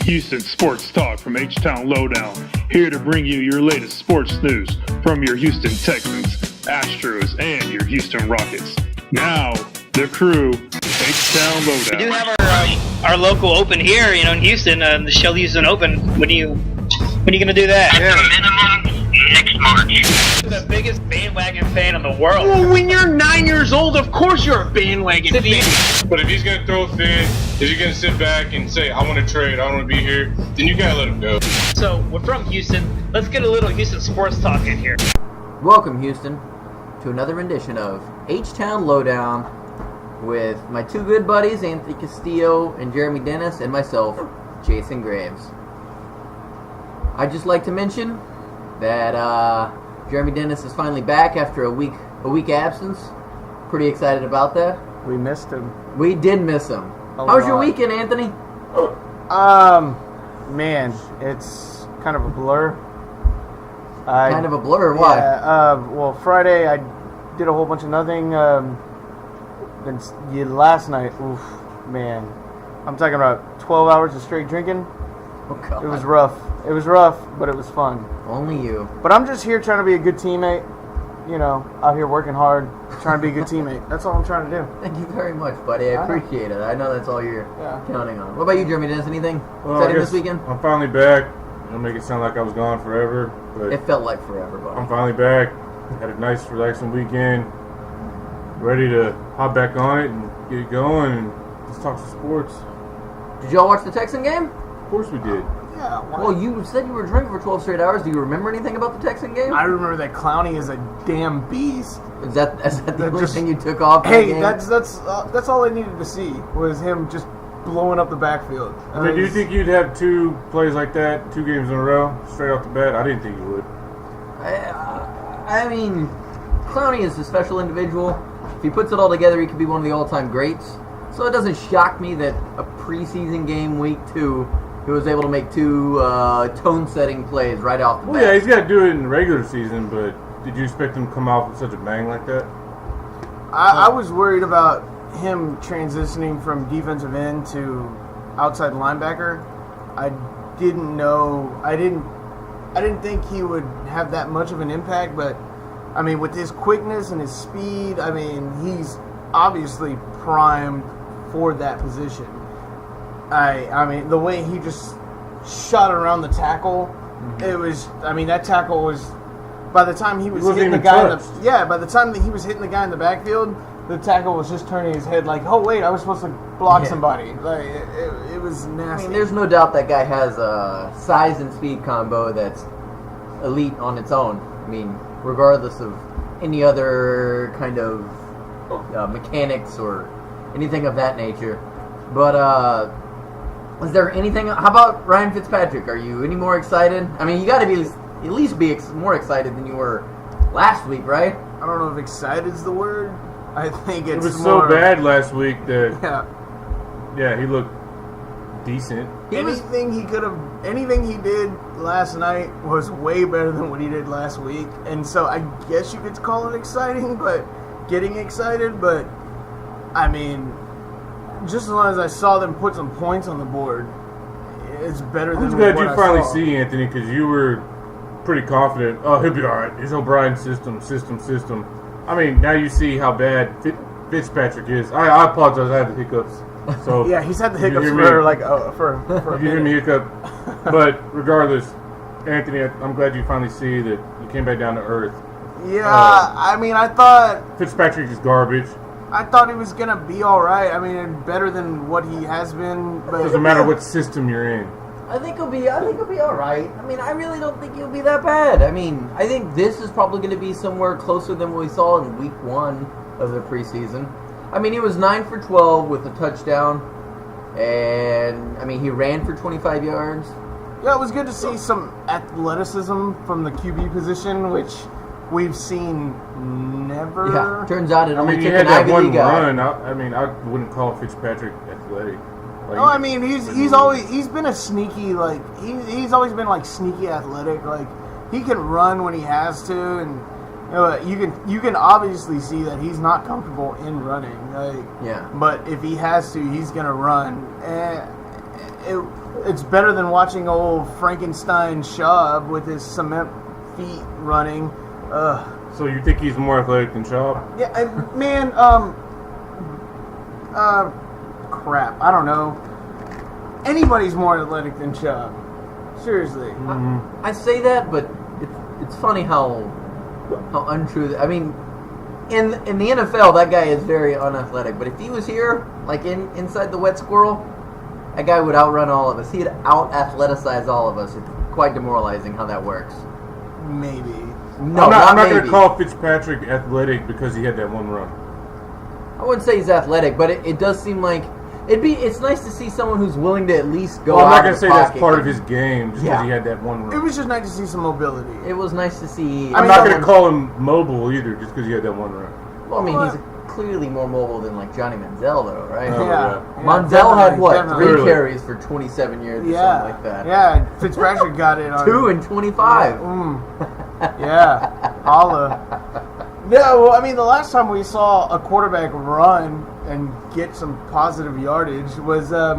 Houston Sports Talk from H-Town Lowdown, here to bring you your latest sports news from your Houston Texans, Astros, and your Houston Rockets. Now, the crew, H-Town Lowdown. We do have our local open here, in Houston, the Shell Houston Open. When are you going to do that? At the minimum, next March. You're the biggest bandwagon fan in the world. Well, when you're 9 years old, of course you're a bandwagon fan. But if he's going to throw a fit, if you're going to sit back and say, I want to trade, I want to be here, then you got to let him go. So, we're from Houston. Let's get a little Houston sports talk in here. Welcome, Houston, to another rendition of H-Town Lowdown with my two good buddies, Anthony Castillo and Jeremy Dennis, and myself, Jason Graves. I'd just like to mention that Jeremy Dennis is finally back after a week absence. Pretty excited about that. We missed him. We did miss him. A How was your lot. weekend, Anthony? Man, it's kind of a blur. Kind of a blur. Why? Yeah, well, Friday I did a whole bunch of nothing. Then last night, oof, man, I'm talking about 12 hours of straight drinking. Oh, God. It was rough. It was rough, but it was fun. Only you. But I'm just here trying to be a good teammate. Out here working hard, trying to be a good teammate. That's all I'm trying to do. Thank you very much, buddy. I appreciate it. I know that's all you're counting on. What about you, Jeremy Dennis? Anything exciting this weekend? I'm finally back. Don't make it sound like I was gone forever, but It felt like forever, buddy. I'm finally back. Had a nice, relaxing weekend. Ready to hop back on it and get it going and just talk some sports. Did y'all watch the Texan game? Of course we did. Yeah. Well, you said you were drinking for 12 straight hours. Do you remember anything about the Texan game? I remember that Clowney is a damn beast. Is that the only just- thing you took off? Hey, that game? that's all I needed to see was him just blowing up the backfield. I mean, do you think you'd have two plays like that, 2 games in a row, straight off the bat? I didn't think you would. I mean, Clowney is a special individual. If he puts it all together, he could be one of the all-time greats. So it doesn't shock me that a preseason game, week 2, he was able to make 2 tone-setting plays right off the bat. Well, yeah, he's got to do it in the regular season, but did you expect him to come out with such a bang like that? I was worried about him transitioning from defensive end to outside linebacker. I didn't think he would have that much of an impact, but I mean, with his quickness and his speed, I mean, he's obviously primed for that position. I mean, the way he just shot around the tackle, it was. I mean, that tackle was. By the time he was hitting the guy, by the time that he was hitting the guy in the backfield, the tackle was just turning his head like, oh wait, I was supposed to block somebody. Like it was nasty. I mean, there's no doubt that guy has a size and speed combo that's elite on its own. I mean, regardless of any other kind of mechanics or anything of that nature. But is there anything? How about Ryan Fitzpatrick? Are you any more excited? I mean, you got to be at least be more excited than you were last week, right? I don't know if excited is the word. I think It it's was more so bad last week that, Yeah. he looked decent. Anything he did last night was way better than what he did last week. And so I guess you could call it exciting, getting excited. But, I mean, just as long as I saw them put some points on the board, it's better than I'm glad what you I finally saw. see Anthony, because you were pretty confident. Oh, he'll be all right. It's O'Brien's system. I mean, now you see how bad Fitzpatrick is. I apologize. I have the hiccups. So Yeah, he's had the hiccups you hear me? for a If you hear me hiccup, but regardless, Anthony, I'm glad you finally see that you came back down to earth. Yeah, I mean, I thought Fitzpatrick is garbage. he was gonna be all right. I mean, better than what he has been. But Doesn't matter what system you're in. I think he'll be all right. I mean, I really don't think he'll be that bad. I mean, I think this is probably going to be somewhere closer than what we saw in week 1 of the preseason. I mean, he was 9 for 12 with a touchdown, and I mean, he ran for 25 yards. Yeah, it was good to see some athleticism from the QB position, which we've seen never. Yeah, turns out it I only mean, you took had an that Ivy one League guy. run. I wouldn't call Fitzpatrick athletic. Like, No, I mean he's been a sneaky he's always been like sneaky athletic. Like he can run when he has to, and you can obviously see that he's not comfortable in running. Like, Yeah. but if he has to, he's gonna run. And it's better than watching old Frankenstein Schaub with his cement feet running. So you think he's more athletic than Schaub? Yeah, man. Crap. I don't know. Anybody's more athletic than Schaub. Seriously. I say that, but it's funny how untrue. I mean, in the NFL, that guy is very unathletic. But if he was here, like inside the wet squirrel, that guy would outrun all of us. He'd out-athleticize all of us. It's quite demoralizing how that works. Maybe. No, I'm not maybe. going to call Fitzpatrick athletic because he had that one run. I wouldn't say he's athletic, but it does seem like it's nice to see someone who's willing to at least go Well, I'm out not going of to the say that's pocket. part of his game just because Yeah. he had that one It run. was just nice to see some mobility. It was nice to see. I'm not going to call him mobile either just because he had that one run. Well, I mean, he's clearly more mobile than like Johnny Manziel, though, right? Oh, Yeah. Manziel had what? definitely. 3 Really? carries for 27 years or Yeah. something like that. Yeah. Fitzpatrick got it on 2 and 25. Yeah. Holla. Yeah, well, I mean, the last time we saw a quarterback run and get some positive yardage was that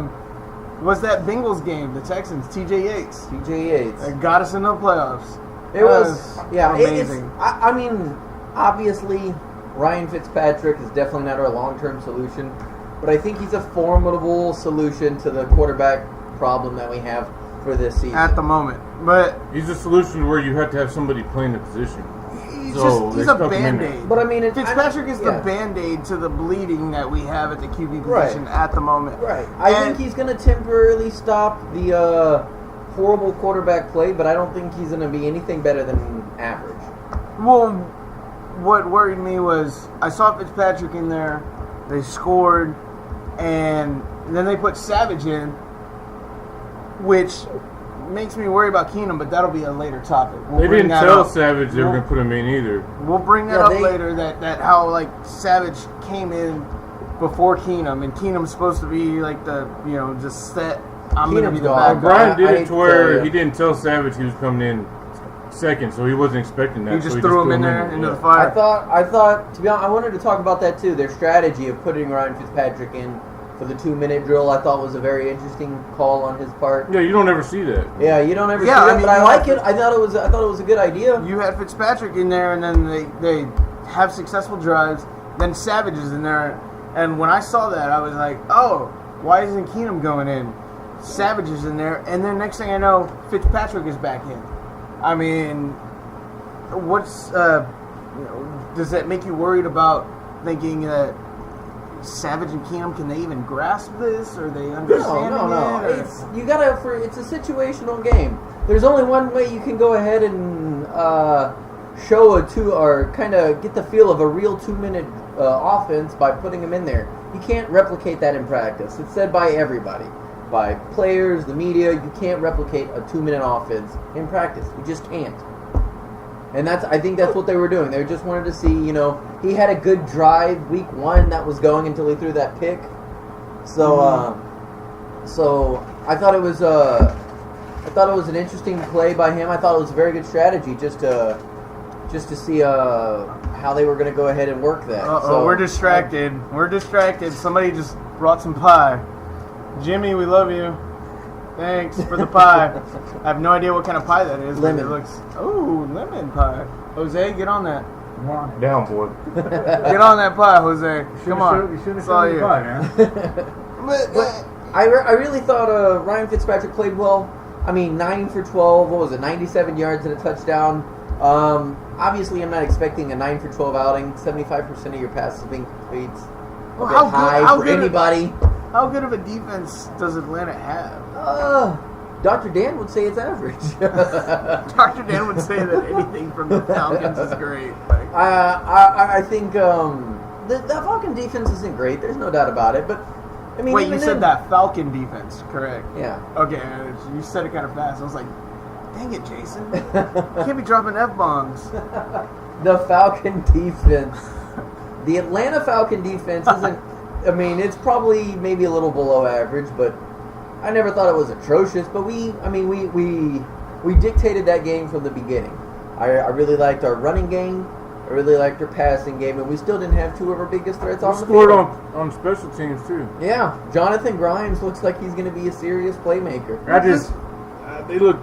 Bengals game, the Texans, TJ Yates. TJ Yates. It got us into the playoffs. It was, yeah, amazing. I mean, obviously, Ryan Fitzpatrick is definitely not our long-term solution, but I think he's a formidable solution to the quarterback problem that we have for this season. At the moment. But He's a solution where you have to have somebody playing the position. he's So he's they a stuck him in there. Band-Aid. But I mean, Fitzpatrick is yeah. the Band-Aid to the bleeding that we have at the QB Right. position at the moment. Right. I And- think he's going to temporarily stop the horrible quarterback play, but I don't think he's going to be anything better than average. Well, what worried me was I saw Fitzpatrick in there, they scored, and then they put Savage in, which makes me worry about Keenum, but that'll be a later topic. We'll They bring didn't that tell up. Savage they were We'll- going to put him in either. We'll bring that Yeah, up they- later, that how, like, Savage came in before Keenum, and Keenum's supposed to be, like, the, just set, I'm going to be Keenum's the gone. bad guy. Brian did I it hate to to where tell you. he didn't tell Savage he was coming in second, so he wasn't expecting that. He so just threw him in there into yeah. the fire. I thought, to be honest, I wanted to talk about that too. Their strategy of putting Ryan Fitzpatrick in for the 2-minute drill, I thought was a very interesting call on his part. Yeah, you don't ever see that. Yeah, you don't ever Yeah, see I that, mean, but I you like have it. I thought it was a good idea. You had Fitzpatrick in there, and then they have successful drives. Then Savage is in there, and when I saw that, I was like, "Oh, why isn't Keenum going in?" Savage is in there, and then next thing I know, Fitzpatrick is back in. I mean, what's does that make you worried about thinking that Savage and Keenum, can they even grasp this? Are they understanding No. it? Or- It's a situational game. There's only one way you can go ahead and show or kind of get the feel of a real 2-minute offense by putting them in there. You can't replicate that in practice. It's said by everybody, by players, the media. You can't replicate a 2-minute offense in practice. You just can't. And I think that's what they were doing. They just wanted to see, he had a good drive week 1 that was going until he threw that pick. So, so I thought it was an interesting play by him. I thought it was a very good strategy just to see how they were going to go ahead and work that. Uh-oh, we're distracted. We're distracted. Somebody just brought some pie. Jimmy, we love you. Thanks for the pie. I have no idea what kind of pie that is. Lemon. But it looks. Oh, lemon pie. Jose, get on that. Down, boy. Get on that pie, Jose. Come on. You should have It's all shown me you. the pie, man. But, I really thought Ryan Fitzpatrick played well. I mean, 9 for 12. What was it? 97 yards and a touchdown. Obviously, I'm not expecting a 9 for 12 outing. 75% of your passes being complete. A Well, bit high for anybody. how good of a defense does Atlanta have? Dr. Dan would say it's average. Dr. Dan would say that anything from the Falcons is great. Like, I think the Falcon defense isn't great. There's no doubt about it. But I mean, wait, even you said then- that Falcon defense, correct? Yeah. Okay, you said it kind of fast. I was like, dang it, Jason. You can't be dropping F-bombs. The Falcon defense. The Atlanta Falcon defense isn't. I mean, it's probably maybe a little below average, but I never thought it was atrocious. But we dictated that game from the beginning. I really liked our running game. I really liked their passing game, and we still didn't have two of our biggest threats on the Scored field. on special teams too. Yeah, Jonathan Grimes looks like he's going to be a serious playmaker. They look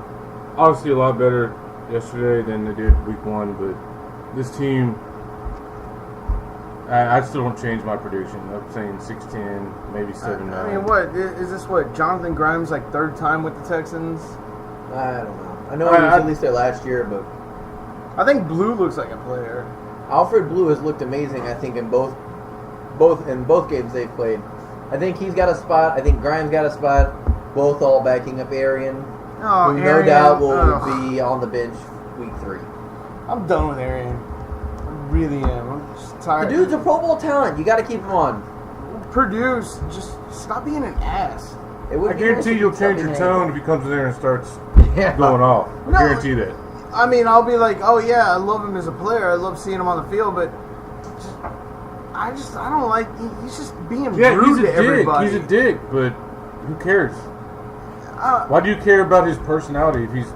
obviously a lot better yesterday than they did week 1, but this team, I still don't change my prediction. I'm saying 6-10, maybe 7-9. I mean, what is this? What Jonathan Grimes like third time with the Texans? I don't know. I know he was at least there last year, but I think Blue looks like a player. Alfred Blue has looked amazing. I think in both games they've played. I think he's got a spot. I think Grimes got a spot. Both all backing up Arian, Oh, who Arian, no doubt will ugh. be on the bench week 3. I'm done with Arian. I really am. I'm just The tired. dude's a Pro Bowl talent. You got to keep him on. Produce. Just stop being an ass. It would I be guarantee nice you'll if change something your happened. tone if he comes in there and starts Yeah. going off. I No. guarantee that. I mean, I'll be like, oh yeah, I love him as a player. I love seeing him on the field, but I don't like. He's just being Yeah, rude he's a to dick. everybody. He's a dick, but who cares? Uh, Why do you care about his personality if he's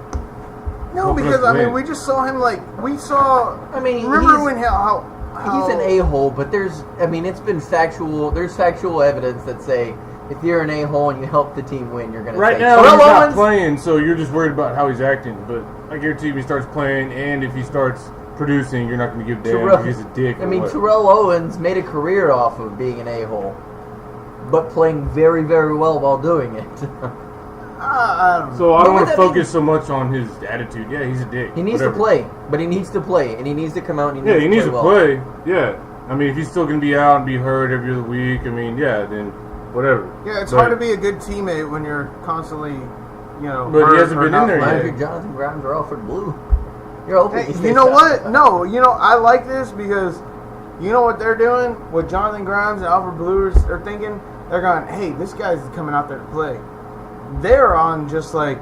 No, Hoping because us to I mean, win. we just saw him we saw. I mean, remember he's- when how He's an a-hole, but it's been factual. There's factual evidence that say if you're an a-hole and you help the team win, you're going to right say, now Terrell he's not Owens, playing, so you're just worried about how he's acting. But I guarantee if he starts playing and if he starts producing, you're not going to give a damn if he's a dick. I or mean, what. Terrell Owens made a career off of being an a-hole, but playing very, very well while doing it. I don't know. So I What don't would want to that focus so much on his attitude. Yeah, he's a dick. He needs Whatever. to play, but he needs to play, and he needs to come out and he Yeah, needs he to needs play to well. play. Yeah, I mean, if he's still going to be out and be hurt every other week, I mean, yeah, then whatever. Yeah, it's But- hard to be a good teammate when you're constantly, But he hasn't or been not in there Mind yet. if you're Jonathan Grimes or Alfred Blue? You're hoping he Hey, stays you know out. what? No, I like this because you know what they're doing? What Jonathan Grimes and Alfred Blue are thinking? They're going, hey, this guy's coming out there to play. They're on just like,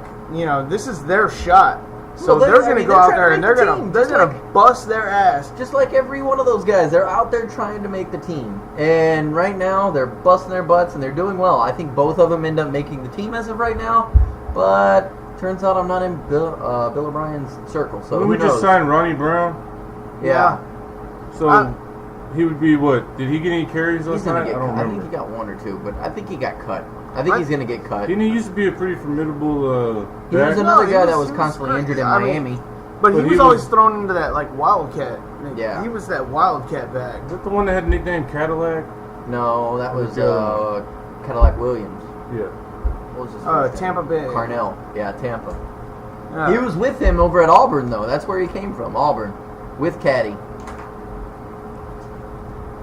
this is their shot. So Well, they're going to go out there and they're trying to going make to the team, just bust their ass. Just like every one of those guys, they're out there trying to make the team. And right now, they're busting their butts and they're doing well. I think both of them end up making the team as of right now. But turns out I'm not in Bill O'Brien's circle. So Didn't who we just knows? signed Ronnie Brown? Yeah. So he would be what? Did he get any carries He's last gonna night? get I don't cut. I think remember. he got one or two, but I think he got cut. I think he's going to get cut. Didn't he used to be a pretty formidable He was back? another he guy was- that was he was constantly great. injured in I mean, Miami. But he But was always thrown into that like wildcat. Yeah. He was that wildcat back. Is that the one that had the nickname Cadillac? No, that was Okay. Cadillac Williams. Yeah. What was his first name? Tampa Bay. Carnell. Yeah, Tampa. Yeah. He was with him over at Auburn, though. That's where he came from, Auburn, with Caddy.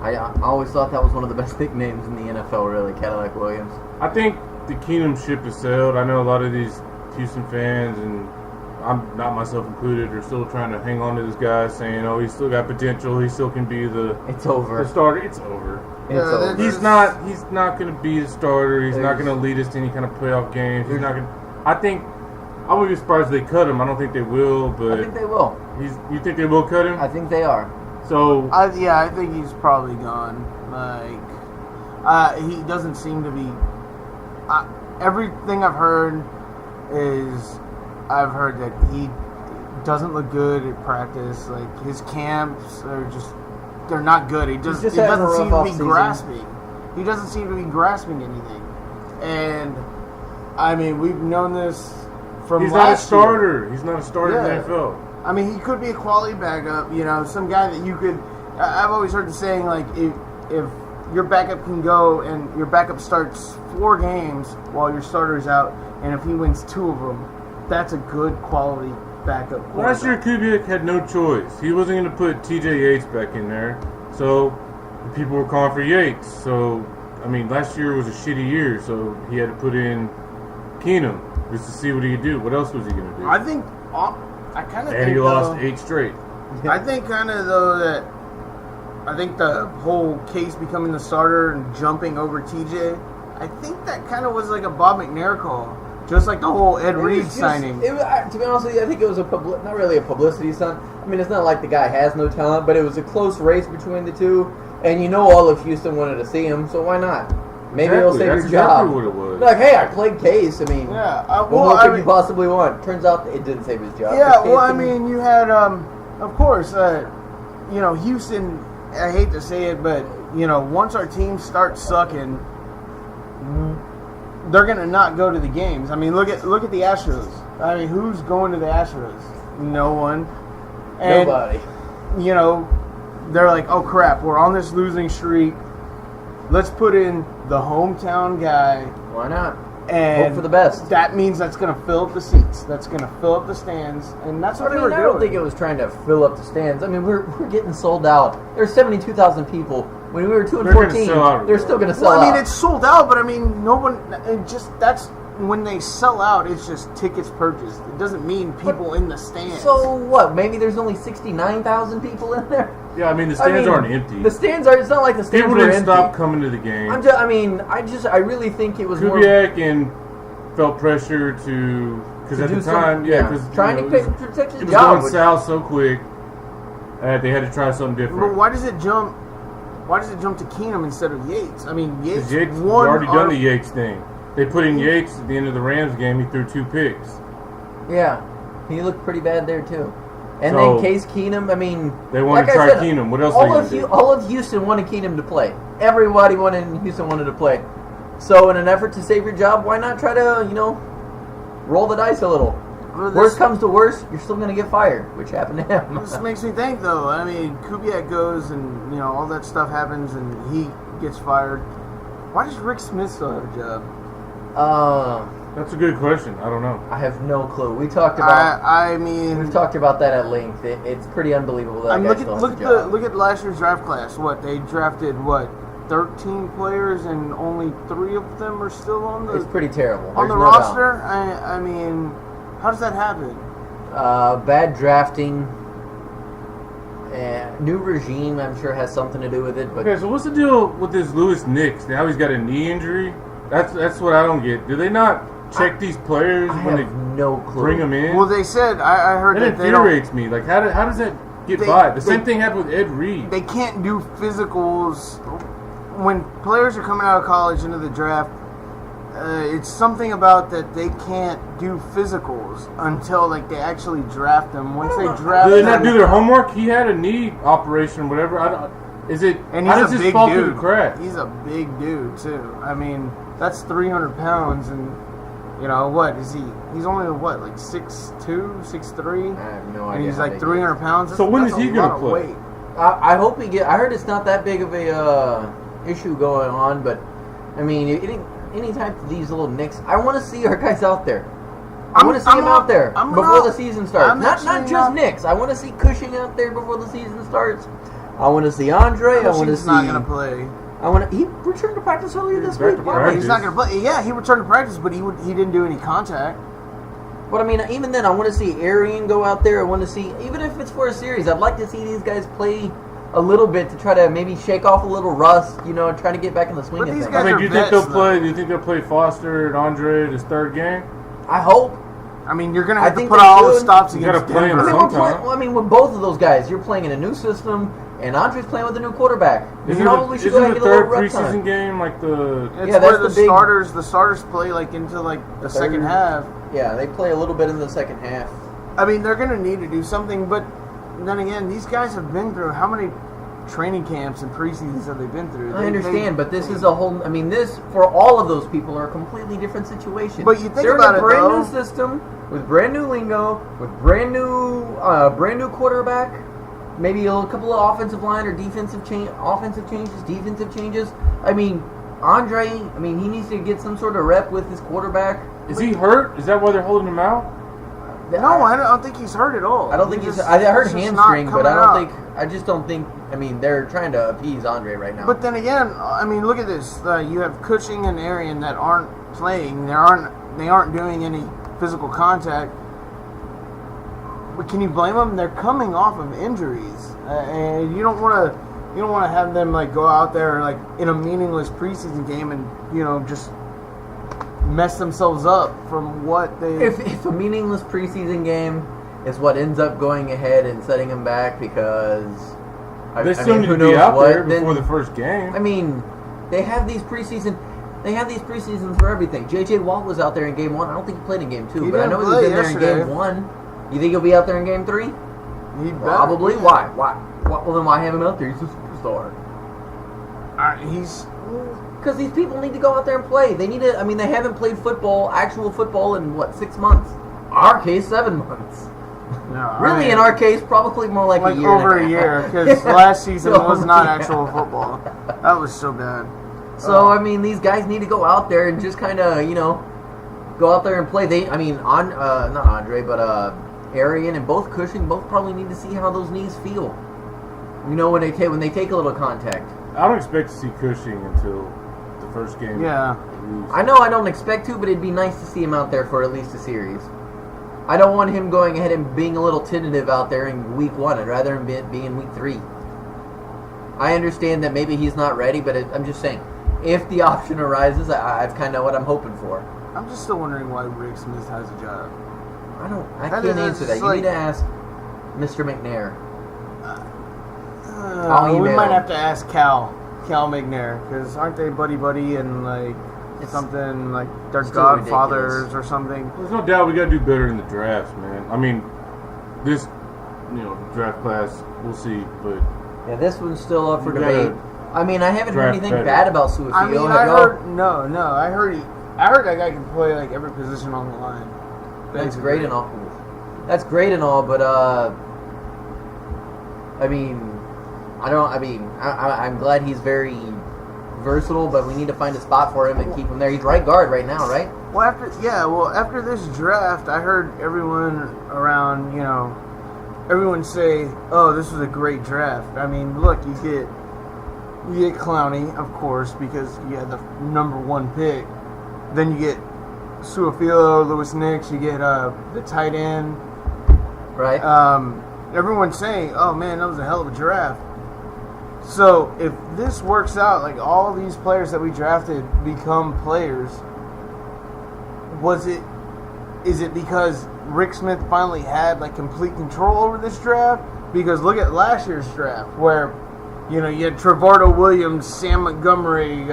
I always thought that was one of the best nicknames in the NFL, really, Cadillac Williams. I think the Keenum ship has sailed. I know a lot of these Houston fans, and I'm not myself included, are still trying to hang on to this guy, saying, "Oh, he's still got potential. He still can be the It's over. starter." It's over. It's over. He's not going to be the starter. He's not There's- going to lead us to any kind of playoff games. He's not going. I would be surprised if they cut him. I don't think they will, I but think they will. You think they will cut him? I think they are. So I think he's probably gone. He doesn't seem to be. Everything I've heard is, I've heard that he doesn't look good at practice. Like his camps are they're not good. He just doesn't having a rough seem to be off-season. grasping. He doesn't seem to be grasping anything. And I mean, we've known this from he's not a last year. starter. He's not a starter Yeah. in the NFL. I mean, he could be a quality backup. Some guy that you could. I've always heard the saying like, if your backup can go and your backup starts 4 games while your starter's out, and if he wins 2 of them, that's a good quality backup. Last year, quarterback. Kubiak had no choice. He wasn't going to put T.J. Yates back in there, so people were calling for Yates. So, I mean, last year was a shitty year, so he had to put in Keenum just to see what he could do. What else was he going to do? I think. I kind of And think he lost though, 8 straight. I think kind of though that. I think the whole case becoming the starter and jumping over TJ. I think that kind of was like a Bob McNair call, just like the whole Ed It Reed was just- signing. to be honest with you, I think it was not really a publicity stunt. I mean, it's not like the guy has no talent, but it was a close race between the two, and all of Houston wanted to see him, so why not? Maybe it'll save That's your job. exactly what it was. Like, hey, I played Case. I mean, Yeah, what well, more I could mean, you possibly want? Turns out it didn't save his job. yeah, Case well, I didn't- mean, you had, of course, you know, Houston, I hate to say it, but, you know, once our team starts sucking, they're going to not go to the games. I mean, look at the Astros. I mean, who's going to the Astros? No one. And, Nobody. you know, they're like, oh, crap, we're on this losing streak. Let's put in the hometown guy. Why not? And hope for the best. That means that's going to fill up the seats. That's going to fill up the stands. And that's what they were doing. I don't think it was trying to fill up the stands. I mean, we're getting sold out. There's 72,000 people. When we were 2-14, they're still going to sell out. Well, I mean, it's sold out, but I mean, no one. It just that's when they sell out. It's just tickets purchased. It doesn't mean people in the stands. So what? Maybe there's only 69,000 people in there. Yeah, I mean the stands aren't empty. The stands are. It's not like the stands people were didn't empty. stop coming to the game. I really think it was Kubiak and felt pressure to because at the time, because trying to protect his it was job. going south so quick that they had to try something different. But why does it jump? Why does it jump to Keenum instead of Yates? I mean, Yates won. Already done the Yates thing. They put in Yates at the end of the Rams game. He threw 2 picks. Yeah, he looked pretty bad there too. And then Case Keenum, I mean, they wanted to try Keenum. What else? All of Houston wanted Keenum to play. Everybody in Houston wanted to play. So in an effort to save your job, why not try to, roll the dice a little? Worst comes to worst, you're still going to get fired, which happened to him. This makes me think, though. I mean, Kubiak goes and, all that stuff happens and he gets fired. Why does Rick Smith still have a job? That's a good question. I don't know. I have no clue. We talked about. we've talked about that at length. It's pretty unbelievable that guy still has a job. Look at last year's draft class. They drafted 13 players and only 3 of them are still on the. It's pretty terrible. On the roster. I mean, how does that happen? Bad drafting. New regime, I'm sure, has something to do with it. But okay, so what's the deal with this Lewis Nix? Now he's got a knee injury. That's what I don't get. Do they not check these players when they no clue. bring them in? Well, they said I heard that they infuriates me. Like how does that get by? The same thing happened with Ed Reed. They can't do physicals when players are coming out of college into the draft. It's something about that they can't do physicals until they actually draft them. Once they draft, do they not do their homework? He had a knee operation, whatever. Is it? And how he's does a this big fall dude. through the cracks? He's a big dude too. I mean, that's 300 pounds, and what is he? He's only 6'2", 6'3". I have no idea. And he's 300 pounds. So when is he going to play? Weight. I hope he get. I heard it's not that big of a issue going on, but I mean, any type of these little nicks, I want to see our guys out there. I want to see him out there before the season starts. Not just Knicks. I want to see Cushing out there before the season starts. I want to see Andre. I want to see. He's not going to play. He returned to practice earlier this week. He's not going to play. Yeah, he returned to practice, but he didn't do any contact. But I mean, even then, I want to see Arian go out there. I want to see, even if it's for a series, I'd like to see these guys play a little bit to try to maybe shake off a little rust, try to get back in the swing of things. I mean, do you think they'll play? Do you think they'll play Foster and Andre this third game? I hope. I mean, you're going to have to put all the stops against Denver. I mean, with both of those guys, you're playing in a new system, and Andre's playing with a new quarterback. Isn't the third preseason game like the? It's where the starters play into the second half. Yeah, they play a little bit in the second half. I mean, they're going to need to do something, but then again, these guys have been through how many training camps and preseasons have they been through? I understand, but this is a whole. I mean, this for all of those people are a completely different situation. But you think they're about in a brand new system with brand new lingo, with brand new quarterback. Maybe a couple of offensive line or defensive changes. I mean, Andre. I mean, he needs to get some sort of rep with his quarterback. Is he hurt? Is that why they're holding him out? No, I don't think he's hurt at all. I don't think he's. I heard hamstring, but I just don't think. I mean, they're trying to appease Andre right now. But then again, I mean, look at this. You have Cushing and Arian that aren't playing. They aren't doing any physical contact. But can you blame them? They're coming off of injuries, and you don't want to have them go out there in a meaningless preseason game and just mess themselves up from what they. If a meaningless preseason game is what ends up going ahead and setting them back because they still need to be out there before the first game. I mean, they have these preseason. They have these preseasons for everything. J.J. Watt was out there in Game 1. I don't think he played in Game 2, but I know he was in there in Game 1. You think he'll be out there in Game 3? He probably. Yeah. Why? Well, then why have him out there? He's a superstar. He's Because these people need to go out there and play. They need to. I mean, they haven't played football, actual football, in what, 6 months? Our case, 7 months. no, Really, in our case, probably more like a year. over and a year half. because last season So, was not yeah. actual football. That was so bad. So I mean, these guys need to go out there and just kind of, go out there and play. Not Andre, but Arian and both Cushing both probably need to see how those knees feel. When they take a little contact. I don't expect to see Cushing until the first game. Yeah. I know I don't expect to, but it'd be nice to see him out there for at least a series. I don't want him going ahead and being a little tentative out there in week 1. I'd rather him be in week 3. I understand that maybe he's not ready, but I'm just saying, if the option arises, that's kind of what I'm hoping for. I'm just still wondering why Rick Smith has a job. I can't answer that. You need to ask Mr. McNair. We might have to ask Cal McNair, because aren't they buddy and like something like they're godfathers or something? There's no doubt we got to do better in the drafts, man. I mean, this draft class, we'll see, but Yeah, this one's still up for We gotta debate. I mean, I haven't heard draft anything better. bad about Suafio. I mean, Have y'all? I heard that guy can play like every position on the line. That's great and all. That's great and all, but I mean, I'm glad he's very versatile, but we need to find a spot for him and keep him there. He's right guard right now, right? Well, after this draft, I heard everyone around, everyone say, "Oh, this was a great draft." I mean, look, you get Clowney, of course, because you had the number 1 pick. Then you get Suafilo, Lewis Nix. You get the tight end. Right. Everyone's saying, "Oh man, that was a hell of a draft." So if this works out, like all these players that we drafted become players, is it because Rick Smith finally had like complete control over this draft? Because look at last year's draft, where you had Trevardo Williams, Sam Montgomery,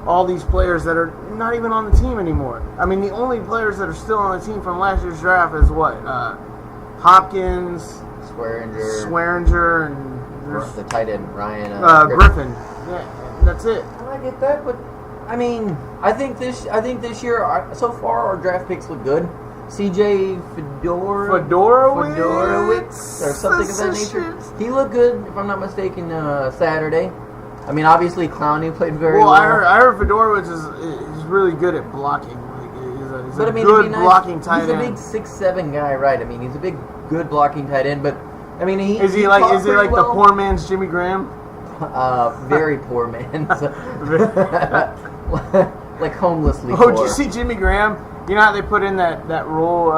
all these players that are not even on the team anymore. I mean, the only players that are still on the team from last year's draft is what? Hopkins, Swearinger, and the tight end Ryan Griffin. Yeah, that's it. I get that, but I mean, I think this year so far our draft picks look good. CJ Fedorowicz or something of that nature. He looked good, if I'm not mistaken, Saturday. I mean, obviously Clowney played very well. I heard Fedorowicz is really good at blocking. Like he's a good blocking tight end. He's a big 6'7" guy, right? I mean, he's a good blocking tight end, but I mean, is he like the poor man's Jimmy Graham? Very poor man's, like homelessly. Oh, poor. did you see Jimmy Graham? You know how they put in that rule,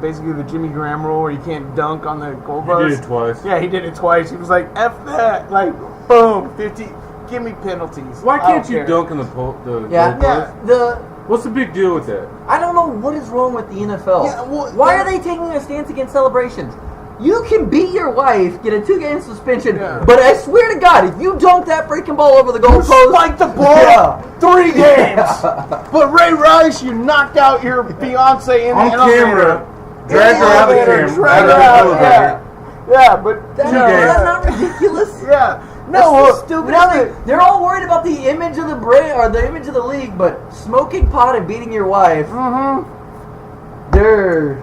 basically the Jimmy Graham rule, where you can't dunk on the goalpost? he did it twice. Yeah, he did it twice. He was like, "F that!" Like, boom, 50. Give me penalties. Why can't you dunk on the goalpost? Yeah. What's the big deal with that? I don't know what is wrong with the NFL. Yeah, Why are they taking a stance against celebrations? You can beat your wife, get a 2-game suspension, but I swear to God, if you dunk that freaking ball over the goalpost, spiked the ball 3 games. But Ray Rice, you knocked out your fiance in the camera. Drag her out of the camera. Drag her out. Yeah, but that's not ridiculous. Yeah. No, that's stupid. They're all worried about the image of the brand or the image of the league, but smoking pot and beating your wife, they're...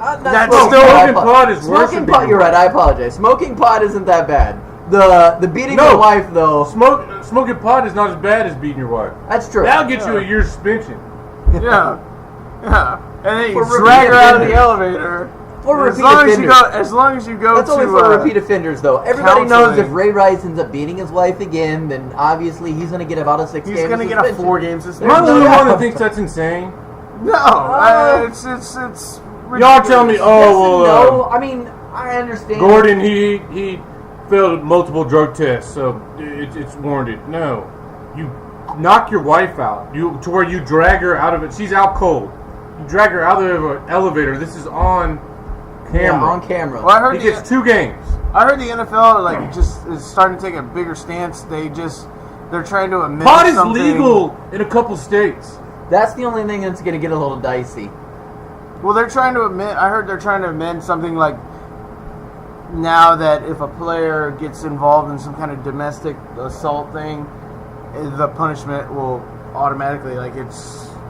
That's smoking pot is worse Smoking than pot, you're right, I apologize. Smoking pot isn't that bad. The beating your wife, though... Smoking pot is not as bad as beating your wife. That's true. That'll get you a year's suspension. Yeah. And then you drag her out of the elevator. For repeat offenders. As long as you go That's only for repeat offenders, though. Everybody knows if Ray Rice ends up beating his wife again, then obviously he's going to get about a 6-game suspension. He's going to get a 4-game suspension. Am I the only one that thinks that's insane? No. It's ridiculous. Y'all tell me, no, I mean, I understand. Gordon, he failed multiple drug tests, so it's warranted. No. You knock your wife out to where you drag her out of it. She's out cold. You drag her out of an elevator. This is on camera. Yeah, on camera. Well, I heard he gets 2 games. I heard the NFL just is starting to take a bigger stance. They're trying to amend Pot is something. legal in a couple states. That's the only thing that's going to get a little dicey. Well, they're trying to amend. I heard they're trying to amend something like now that if a player gets involved in some kind of domestic assault thing, the punishment will automatically, like,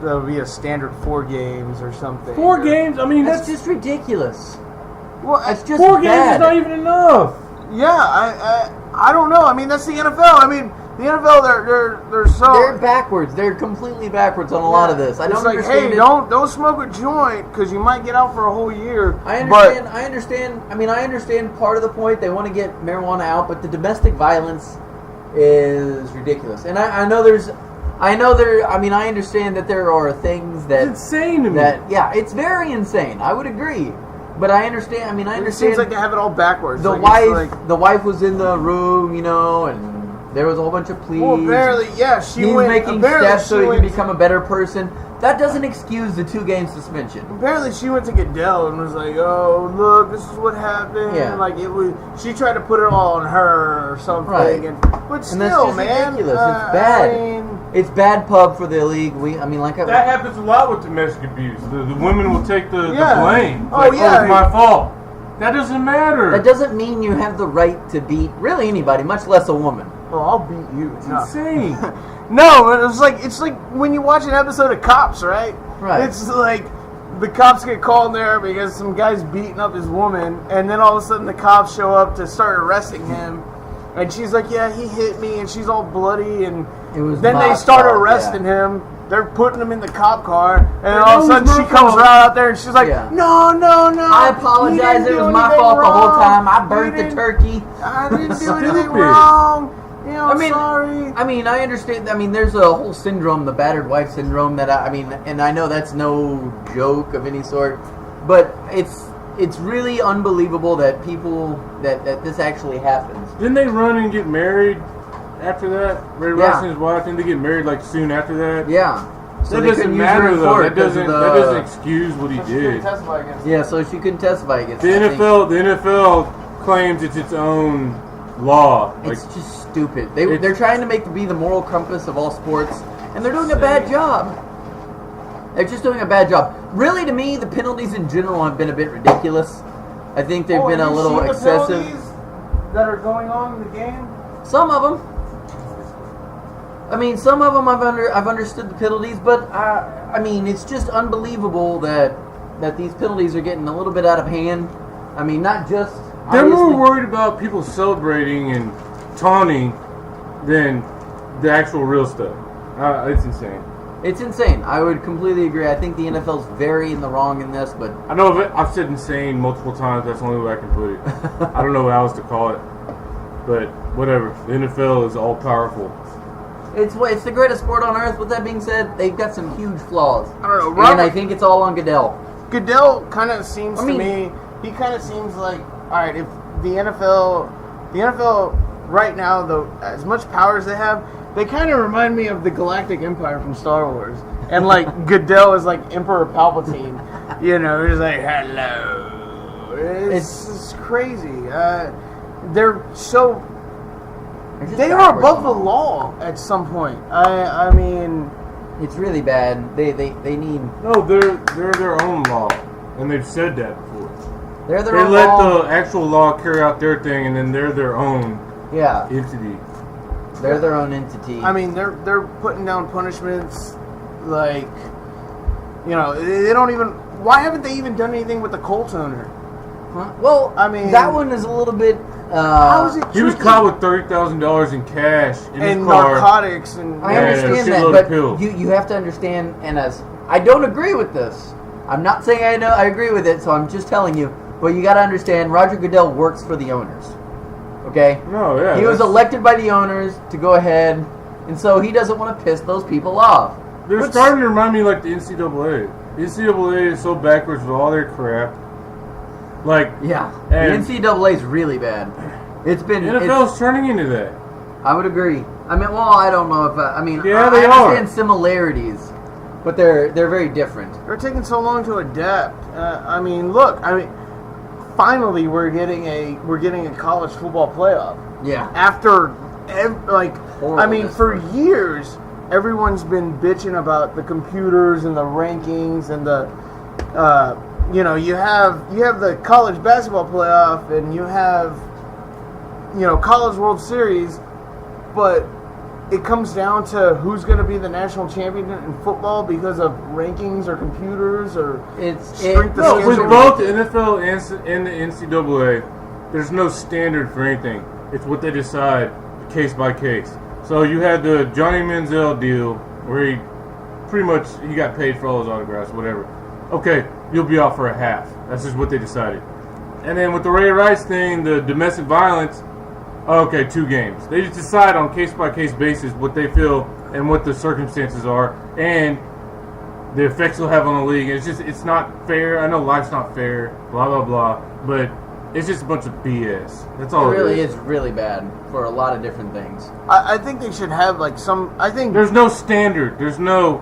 there'll be a standard 4 games or something. 4 games? I mean, That's just ridiculous. Well, That's just 4 games bad. is not even enough. yeah, I don't know. I mean, that's the NFL. I mean, the NFL, they're so... They're backwards. They're completely backwards on a lot of this. I don't it's like, understand hey, it. don't smoke a joint because you might get out for a whole year. I understand. I mean, I understand part of the point. They want to get marijuana out, but the domestic violence is ridiculous. And I understand that there are things that It's insane to me. yeah, it's very insane. I would agree, but I understand. I mean, I It understand. seems like they have it all backwards. the Like, wife, it's like, the wife was in the room, and there was a whole bunch of pleas. well, apparently, yeah, she He's went. making apparently steps so she he can went- become a better person. That doesn't excuse the 2-game suspension. Apparently, she went to Goodell and was like, "Oh, look, this is what happened." Yeah. Like it was. She tried to put it all on her or something. Right. But still, And that's just man, ridiculous. It's bad. I mean, It's bad pub for the league. That happens a lot with domestic abuse. The women will take the Yeah. blame. Oh, Like, yeah. it's my fault. That doesn't matter. That doesn't mean you have the right to beat really anybody, much less a woman. well, I'll beat you. It's No. insane. No, but it's like when you watch an episode of Cops, right? Right. It's like the cops get called there because some guy's beating up his woman, and then all of a sudden the cops show up to start arresting him, and she's like, "Yeah, he hit me," and she's all bloody, and It was then my they start fault, arresting yeah. him. They're putting him in the cop car, and then But all of a it sudden was she my comes fault. right out there, and she's like, Yeah. "No, I you apologize. didn't It do was my anything fault the whole wrong. time. I You burnt the didn't- turkey. I didn't do anything Stupid. wrong. You know, I mean, sorry." I mean, I understand. I mean, there's a whole syndrome, the battered wife syndrome. And I know that's no joke of any sort, but it's really unbelievable that that this actually happens. Didn't they run and get married after that? Ray Yeah. Rice and his wife, didn't they get married like soon after that? Yeah. So That they doesn't couldn't use her matter in though. court That 'cause doesn't of that doesn't excuse what he did. Yeah, so she couldn't testify against The it, I think. NFL claims it's its own law. Like, It's just stupid. It's- They're trying to be the moral compass of all sports, and they're doing a bad job. They're just doing a bad job. Really, to me, the penalties in general have been a bit ridiculous. I think they've been a have you little seen the excessive. penalties that are going on in the game? Some of them. I mean, some of them I've understood the penalties, but I mean, it's just unbelievable that these penalties are getting a little bit out of hand. I mean, not just. they're more obviously- worried about people celebrating and taunting than the actual real stuff. It's insane. It's insane. I would completely agree. I think the NFL's very in the wrong in this, but I know I've said insane multiple times. That's the only way I can put it. I don't know what else to call it, but whatever. The NFL is all powerful. it's the greatest sport on earth. With that being said, they've got some huge flaws. I don't know. And Robert I think it's all on Goodell. Goodell kind of seems I mean- to me. He kind of seems like, all right, if the NFL right now, though, as much power as they have, they kind of remind me of the Galactic Empire from Star Wars, and like Goodell is like Emperor Palpatine. You know, he's like, hello. It's crazy. They're so. They're just They are backwards above on the all. law at some point. I mean, It's really bad. They need. No, they're their own law, and they've said that before. They're their They own let law. the actual law carry out their thing, and then they're their own Yeah, entity. they're their own entity. I mean, they're putting down punishments like, you know, they don't even. Why haven't they even done anything with the Colts owner? Huh? Well, I mean- that one is a little bit. How is it? He was tricky? caught with $30,000 in cash in and his car. narcotics and. I Yeah, understand a that, shitload of but pills. you have to understand. And as I don't agree with this, I'm not saying I agree with it. So I'm just telling you. But you got to understand, Roger Goodell works for the owners. Okay. No, yeah. He was that's- elected by the owners to go ahead, and so he doesn't want to piss those people off. They're Which- starting to remind me like the NCAA. The NCAA is so backwards with all their crap. Like, Yeah, And- the NCAA is really bad. It's been. the NFL is turning into that. I would agree. I mean, well, I don't know if I mean. Yeah, I they understand are. similarities, but they're very different. They're taking so long to adapt. I mean, look. I mean, finally we're getting a college football playoff. Yeah. After, I mean, Horribleness. for years, everyone's been bitching about the computers and the rankings and the, you know, you have the college basketball playoff, and you have, you know, College World Series, but it comes down to who's going to be the national champion in football because of rankings or computers or strength of schedule. With both the NFL and the NCAA, there's no standard for anything. It's what they decide case by case. So you had the Johnny Manziel deal where he pretty much he got paid for all his autographs, whatever. Okay, you'll be out for a half. That's just what they decided. And then with the Ray Rice thing, the domestic violence, okay, 2 games. They just decide on case-by-case basis what they feel and what the circumstances are and the effects it'll have on the league. It's not fair. I know life's not fair, blah, blah, blah, but it's just a bunch of BS. That's all It it really is. is really bad for a lot of different things. I think they should have like some. I think There's no standard. There's no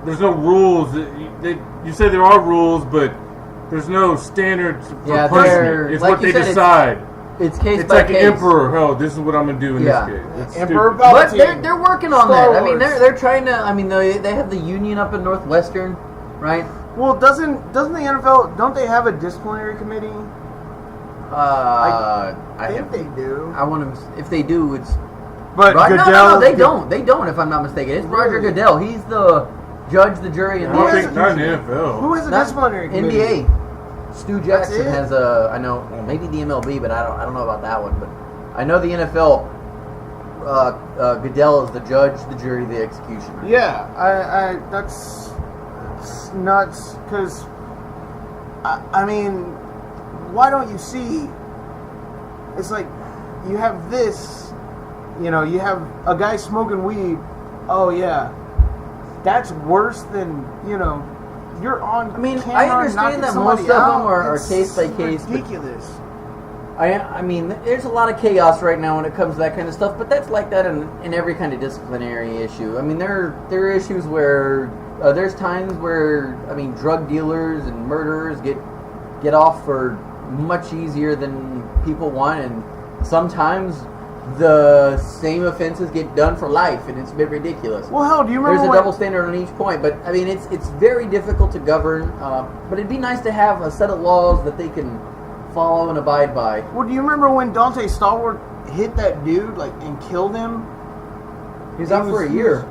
rules. You say there are rules, but there's no standard for Yeah, punishment. It's like what you they said, decide. It's case It's by like case. an emperor. Oh, this is what I'm gonna do in Yeah. this case. It's Emperor stupid. But Palpatine. they're working on Star that. I mean, Wars. they're trying to. I mean, they have the union up in Northwestern, right? Well, doesn't the NFL? Don't they have a disciplinary committee? I think they do. I want to. If they do, it's. But Right? Goodell, No, they don't. They don't. If I'm not mistaken, it's Roger Really? Goodell. He's the judge, the jury, and I the don't think has- not in the NFL. Who has a Not disciplinary committee? NBA. Stu Jackson it? has a. I know. Well, maybe the MLB, but I don't know about that one. But I know the NFL. Goodell is the judge, the jury, the executioner. Yeah, I that's nuts. Because I mean, why don't you see? It's like you have this. You know, you have a guy smoking weed. Oh yeah, that's worse than, you know, you're on. I mean, camera I understand knocking that somebody most of them out. are It's case by case, but- Ridiculous. I mean, there's a lot of chaos right now when it comes to that kind of stuff, but that's like that in every kind of disciplinary issue. I mean, there are issues where there's times where, I mean, drug dealers and murderers get off for much easier than people want, and sometimes the same offenses get done for life, and it's a bit ridiculous. Well, hell, do you remember There's a when, double standard on each point, but I mean, it's very difficult to govern. But it'd be nice to have a set of laws that they can follow and abide by. Well, do you remember when Dante Stallworth hit that dude and killed him? He's out for a year.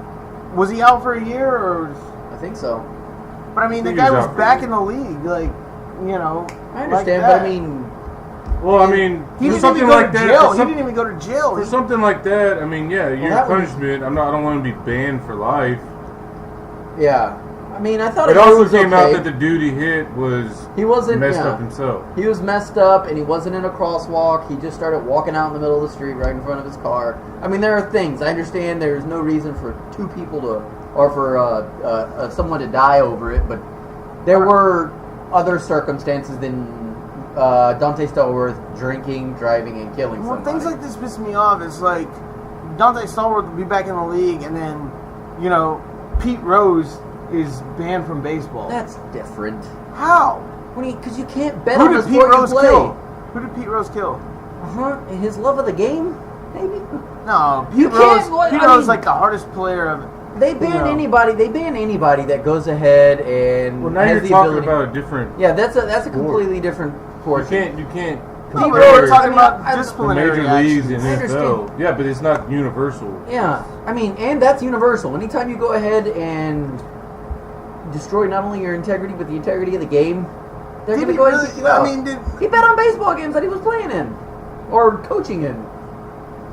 Was he out for a year or? I think so. But I mean, the He guy was was out for a back year. in the league, you know. I like understand, that. but I mean, Well, I mean, he for didn't something even go like to that, jail. for He didn't even go to jail. For something like that, I mean, yeah, your that was- punishment. I don't want to be banned for life. yeah. I mean, I thought It it also was came okay. out that the dude he hit was He wasn't messed yeah. up himself. He was messed up, and he wasn't in a crosswalk. He just started walking out in the middle of the street right in front of his car. I mean, there are things. I understand there's no reason for two people to, or for someone to die over it, but there were other circumstances than Dante Stallworth drinking, driving, and killing Well, somebody. things like this piss me off. It's like Dante Stallworth will be back in the league, and then, you know, Pete Rose is banned from baseball. That's different. How? Because you can't bet Who on the did Pete sport you Rose play. kill? Who did Pete Rose kill? His love of the game, maybe. No, You Pete can't- Rose. well, Pete I Rose mean- is like the hardest player of. They ban No. anybody. They ban anybody that goes ahead and Well, now has you're the talking ability. about a different. Yeah, that's a completely different You portion. can't. No, Pete but Rose- we're talking I mean, about I- The disciplinary major leagues actions. and I understand. NFL. Yeah, but it's not universal. Yeah, I mean, and that's universal. Anytime you go ahead and destroy not only your integrity but the integrity of the game, they're Did going to he go ahead and really- kick you out. I mean, he bet on baseball games that he was playing in or coaching in.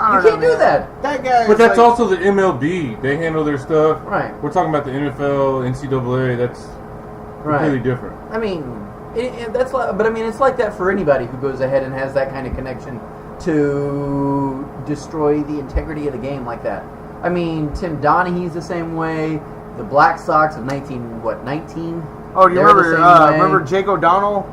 I You don't can't know, do man. that. That guy. But is that's like, also the MLB. They handle their stuff. Right. We're talking about the NFL, NCAA. That's completely Right. different. I mean, that's like, but I mean, it's like that for anybody who goes ahead and has that kind of connection to destroy the integrity of the game like that. I mean, Tim Donaghy's the same way. The Black Sox of 19? Oh, do you They're the remember? same way. Remember Jake O'Donnell,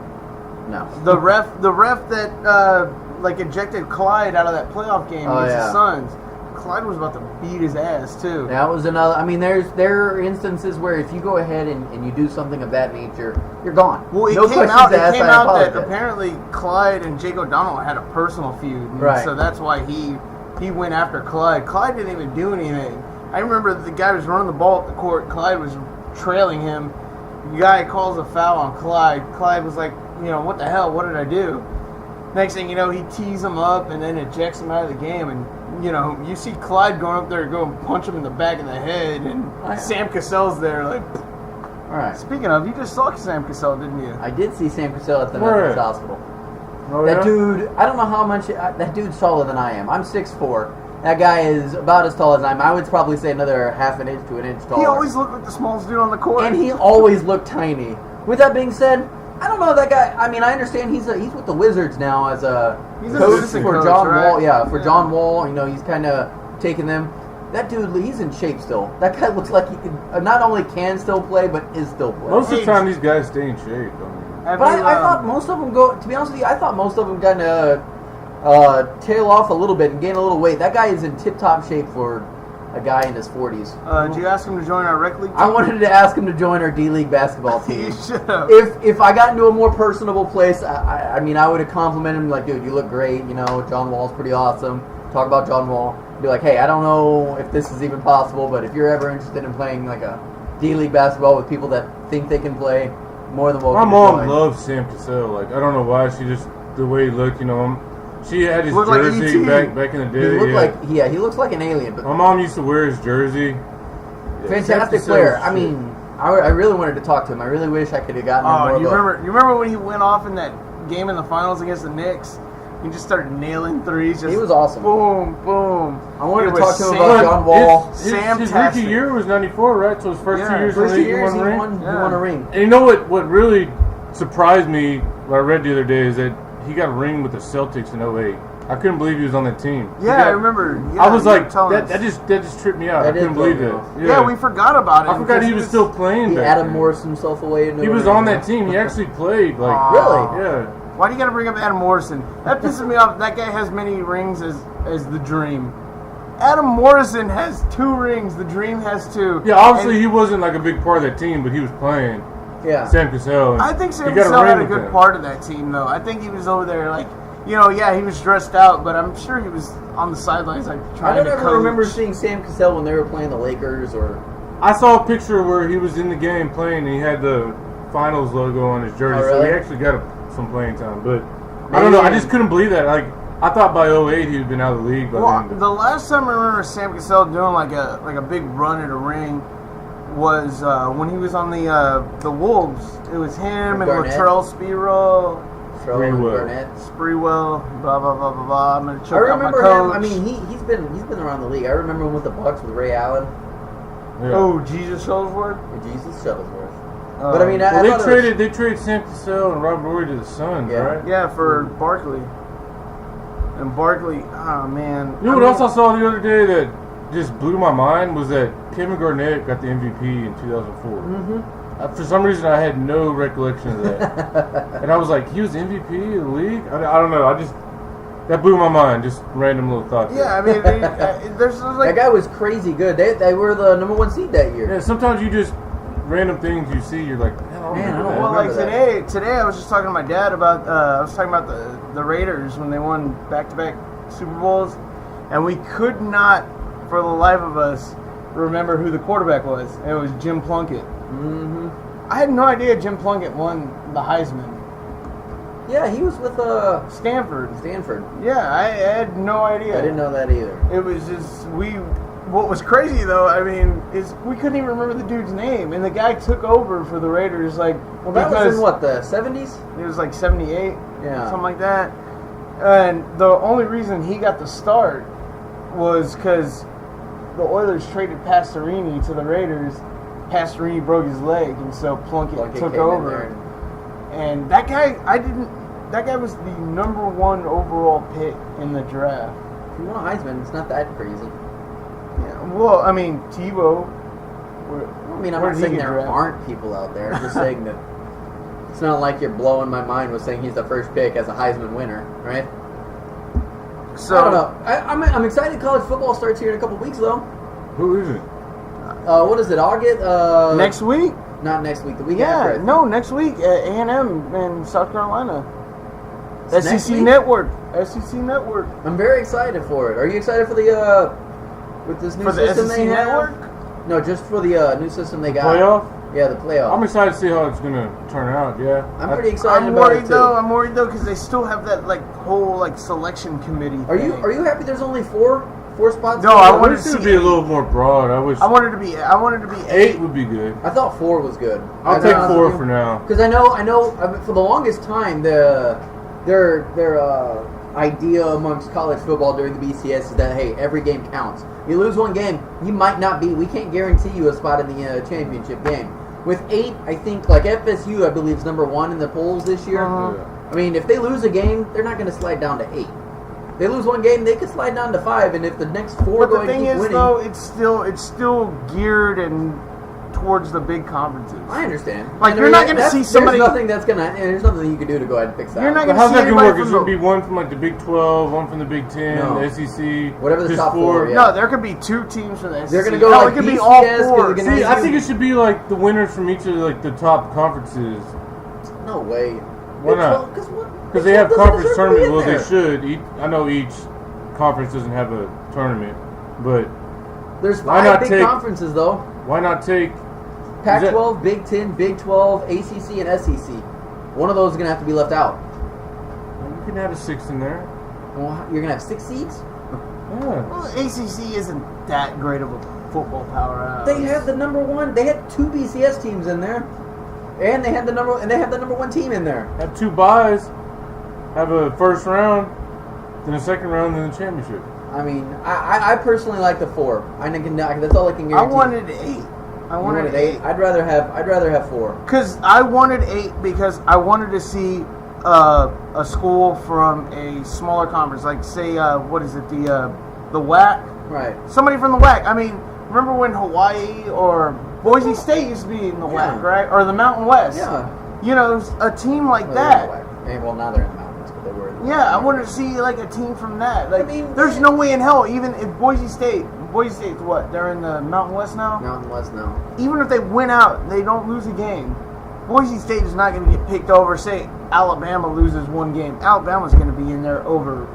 No. the ref that ejected Clyde out of that playoff game Oh, against yeah. the Suns. Clyde was about to beat his ass too. That was another. I mean, there are instances where if you go ahead and you do something of that nature, you're gone. Well, it No came questions out. It asked, came I out that apologize. apparently Clyde and Jake O'Donnell had a personal feud, and Right. so that's why he went after Clyde. Clyde didn't even do anything. I remember the guy was running the ball at the court. Clyde was trailing him, The guy calls a foul on Clyde. Clyde was like, what the hell? What did I do? Next thing you know, he tees him up and then ejects him out of the game. And, you see Clyde going up there to go and punch him in the back of the head. And Sam Cassell's there like... All right. Speaking of, you just saw Sam Cassell, didn't you? I did see Sam Cassell at the Methodist Hospital. Oh, That yeah? dude, I don't know how much... that dude's taller than I am. I'm 6'4". That guy is about as tall as I am. I would probably say another half an inch to an inch taller. He always looked like the smallest dude on the court. And he always looked tiny. With that being said, I don't know that guy. I mean, I understand he's with the Wizards now as a He's an coach assistant for coach, John right? Wall. Yeah, for Yeah. John Wall. He's kind of taking them. That dude, he's in shape still. That guy looks like he can not only can still play, but is still playing. Most of the time, these guys stay in shape. I mean, Have But you, I thought most of them go. To be honest with you, I thought most of them kind of tail off a little bit and gain a little weight. That guy is in tip-top shape for a guy in his 40s. did you ask him to join our rec league team? I wanted to ask him to join our D-League basketball team. You should have. If I got into a more personable place, I mean, I would have complimented him like, dude, you look great. John Wall's pretty awesome. Talk about John Wall. Be like, hey, I don't know if this is even possible, but if you're ever interested in playing like a D-League basketball with people that think they can play, more than welcome. my mom to join. loves Sam Cassell. Like, I don't know why. She just, the way he looked, she had his Looked like jersey E.T. back in the He day. looked he looks like an alien, but My mom used to wear his jersey. fantastic Sam player. Cassell's I mean, I really wanted to talk to him. I really wish I could have gotten him more. Oh, you of a- remember when he went off in that game in the finals against the Knicks? He just started nailing threes. Just He was awesome. Boom, boom. I wanted It to was talk to him Sam- about John Wall. His Sam-tastic. rookie year was 94, right? So his first Yeah, 2 years First in 2 the league, years, he he won a ring. won a ring. And you know what really surprised me, what I read the other day, is that he got a ring with the Celtics in 08. I couldn't believe he was on that team. He Yeah, got- I rember. Yeah, I was you were like, telling us. that just tripped me out. That I did couldn't throw believe me it. off. Yeah, we forgot about it. I forgot he was still playing He back Adam then. Morris himself away into He a was ring. on that team. He actually played. Like, Aw. yeah. Why do you got to bring up Adam Morrison? That pisses me off. That guy has many rings as the Dream. Adam Morrison has 2 rings. The Dream has 2. Yeah, obviously And he wasn't like a big part of that team, but he was playing. Yeah. Sam Cassell. and I think he Sam got Cassell ring had a with good them. part of that team, though. I think he was over there, like, yeah, he was dressed out, but I'm sure he was on the sidelines, like, I trying don't to ever coach. remember seeing Sam Cassell when they were playing the Lakers or. I saw a picture where he was in the game playing and he had the finals logo on his jersey, Oh, so really? he actually got some playing time. But I don't know, I just couldn't believe that. Like, I thought by 08 he'd been out of the league by Well, then. the last time I remember Sam Cassell doing like a big run at a ring was when he was on the Wolves. It was him and Garnett. Latrell Sprewell, Garnett. Sprewell, blah blah blah blah blah. I'm gonna I choke out my remember coach. him. I mean, he's been around the league. I remember him with the Bucks with Ray Allen, Yeah. Oh, Jesus Shuttlesworth. and Jesus Shuttlesworth. But I mean, I Well, thought it was- they traded Sam Cassell and Rob Rory to the Suns, Yeah. right? Yeah, for Barkley. And Barkley, oh man. You know what else I saw the other day that just blew my mind was that Kevin Garnett got the MVP in 2004. Mm-hmm. For some reason, I had no recollection of that, and I was like, he was MVP of the league. I don't know. That blew my mind. Just random little thought. there. Yeah, I mean, there's like That guy was crazy good. They were the number 1 seed that year. Yeah, sometimes you just random things you see, you're like, man, I don't Man, I remember don't that. Well, like remember today I was just talking to my dad about. I was talking about the Raiders when they won back-to-back Super Bowls, and we could not, for the life of us, remember who the quarterback was. It was Jim Plunkett. Mm-hmm. I had no idea Jim Plunkett won the Heisman. Yeah, he was with Stanford. Stanford. Yeah, I had no idea. I didn't know that either. It was just What was crazy though, I mean, is we couldn't even remember the dude's name, and the guy took over for the Raiders. Like, Well, that was in what, the 70s? It was like 78, Yeah. something like that. And the only reason he got the start was because the Oilers traded Pastorini to the Raiders. Pastorini broke his leg, and so Plunkett took came in over. there And that guy, that guy was the number 1 overall pick in the draft. If you want a Heisman, it's not that crazy. Yeah, well, I mean, Tebow. I mean, I'm where not did he saying get there drafted? aren't people out there. I'm just saying that it's not like you're blowing my mind with saying he's the first pick as a Heisman winner, right? So I don't know. I'm excited college football starts here in a couple weeks, though. Who is it? What is it, August? Next week? Not next week, the week Yeah, after. I think. no, next week at A&M in South Carolina. It's next SEC week? Network. SEC Network. I'm very excited for it. Are you excited for the with this new For the system SEC they have? Network? No, just for the new system they got. Playoff? Yeah, the playoff. I'm excited to see how it's gonna turn out. Yeah, I'm pretty excited I'm about worried it too. though. I'm worried though because they still have that whole selection committee. Are you happy? There's only four spots. No, I I wanted want to it see to be a little more broad. I wanted to be 8. would be good. I thought 4 was good. I'll take 4 for now. Because I know. For the longest time, their idea amongst college football during the BCS is that hey, every game counts. You lose one game, you might not be. We can't guarantee you a spot in the championship game. With 8, I think like FSU, I believe is number 1 in the polls this year. Yeah. I mean, if they lose a game, they're not going to slide down to 8. They lose one game, they could slide down to 5, and if the next 4 But go the and thing keep is, winning, though, it's still geared and towards the big conferences. I understand. Like, And you're not gonna see somebody- There's nothing you can do to go ahead and fix that. You're not But gonna how's see that gonna anybody work? from Is the- it be one from like the Big 12, one from the Big 10, No. the SEC, Whatever the just top 4, yeah. No, there could be 2 teams from the SEC. They're gonna go Hell, like it could be BCS, all they're 4. gonna- See, I think it should be like the winners from each of like the top conferences. No way. Why not? Because they have conference tournament. Well, they should. I know each conference doesn't have a tournament, but There's Why 5 not big take- conferences though. why not take? Pac-12, Big 10, Big 12, ACC, and SEC. One of those is gonna have to be left out. You can have a 6 in there. Well, you're gonna have 6 seeds. Yeah. Well, ACC isn't that great of a football powerhouse. They had the number 1. They had 2 BCS teams in there, and they have the number 1 team in there. Have 2 buys. Have a first round, then a second round, then the championship. I mean, I personally like the 4. That's all I can I guarantee. wanted 8. I You wanted 8. I'd rather have 4. Because I wanted 8 because I wanted to see a school from a smaller conference, like say what is it, the WAC? Right. Somebody from the WAC. I mean, remember when Hawaii or Boise State used to be in the WAC, right? Or the Mountain West. Yeah. You know, a team like Well, that. they're in the WAC. Well, now they're in the mountains, but they were. In the Yeah, I WAC. wanted to see like a team from that. Like, I mean, there's no way in hell, even if Boise State's what? They're in the Mountain West now? Mountain West now. Even if they win out and they don't lose a game, Boise State is not going to get picked over. Say Alabama loses one game. Alabama's going to be in there over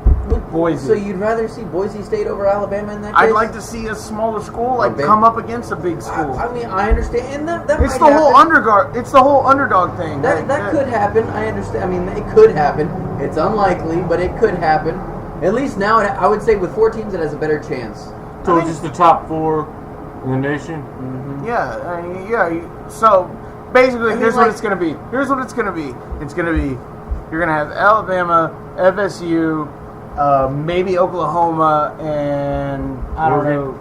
Boise. So you'd rather see Boise State over Alabama in that case? I'd like to see a smaller school like big- come up against a big school. I mean, I understand, and that It's might the whole happen. It's the whole underdog thing. That could happen. I understand. I mean, it could happen. It's unlikely, but it could happen. At least now, I would say with 4 teams, it has a better chance. So I it's mean- just the top 4 in the nation. Yeah, So basically, I mean, here's what like- it's going to be. Here's what it's going to be. It's going to be you're going to have Alabama, FSU, maybe Oklahoma, and I don't Oregon. know.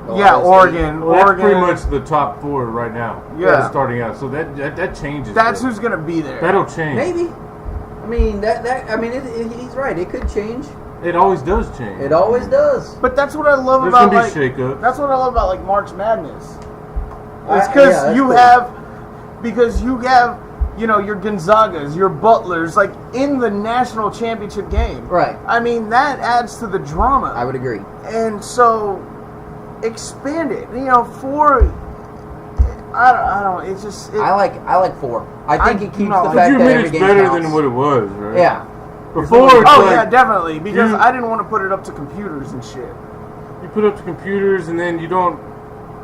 Oh, Yeah, Ohio State. Oregon. Well, that's Oregon. pretty much the top 4 right now. Yeah. Starting out. So that changes. That's it. who's going to be there. That'll change. Maybe. I mean, he's right. It could change. It always does change. It always does. But that's what I love There's about gonna like be shake-ups. that's what I love about like March Madness. It's Yeah, because that's you cool. have your Gonzagas, your Butlers, like in the national championship game. Right. I mean, that adds to the drama. I would agree. And so, expand it. I don't. It's just. I like 4. I think it keeps no, the a fact few that every minutes game better counts. than what it was, right? Yeah. Before it's Oh like yeah, definitely. Because you- I didn't want to put it up to computers and shit. you put up the computers and then you don't.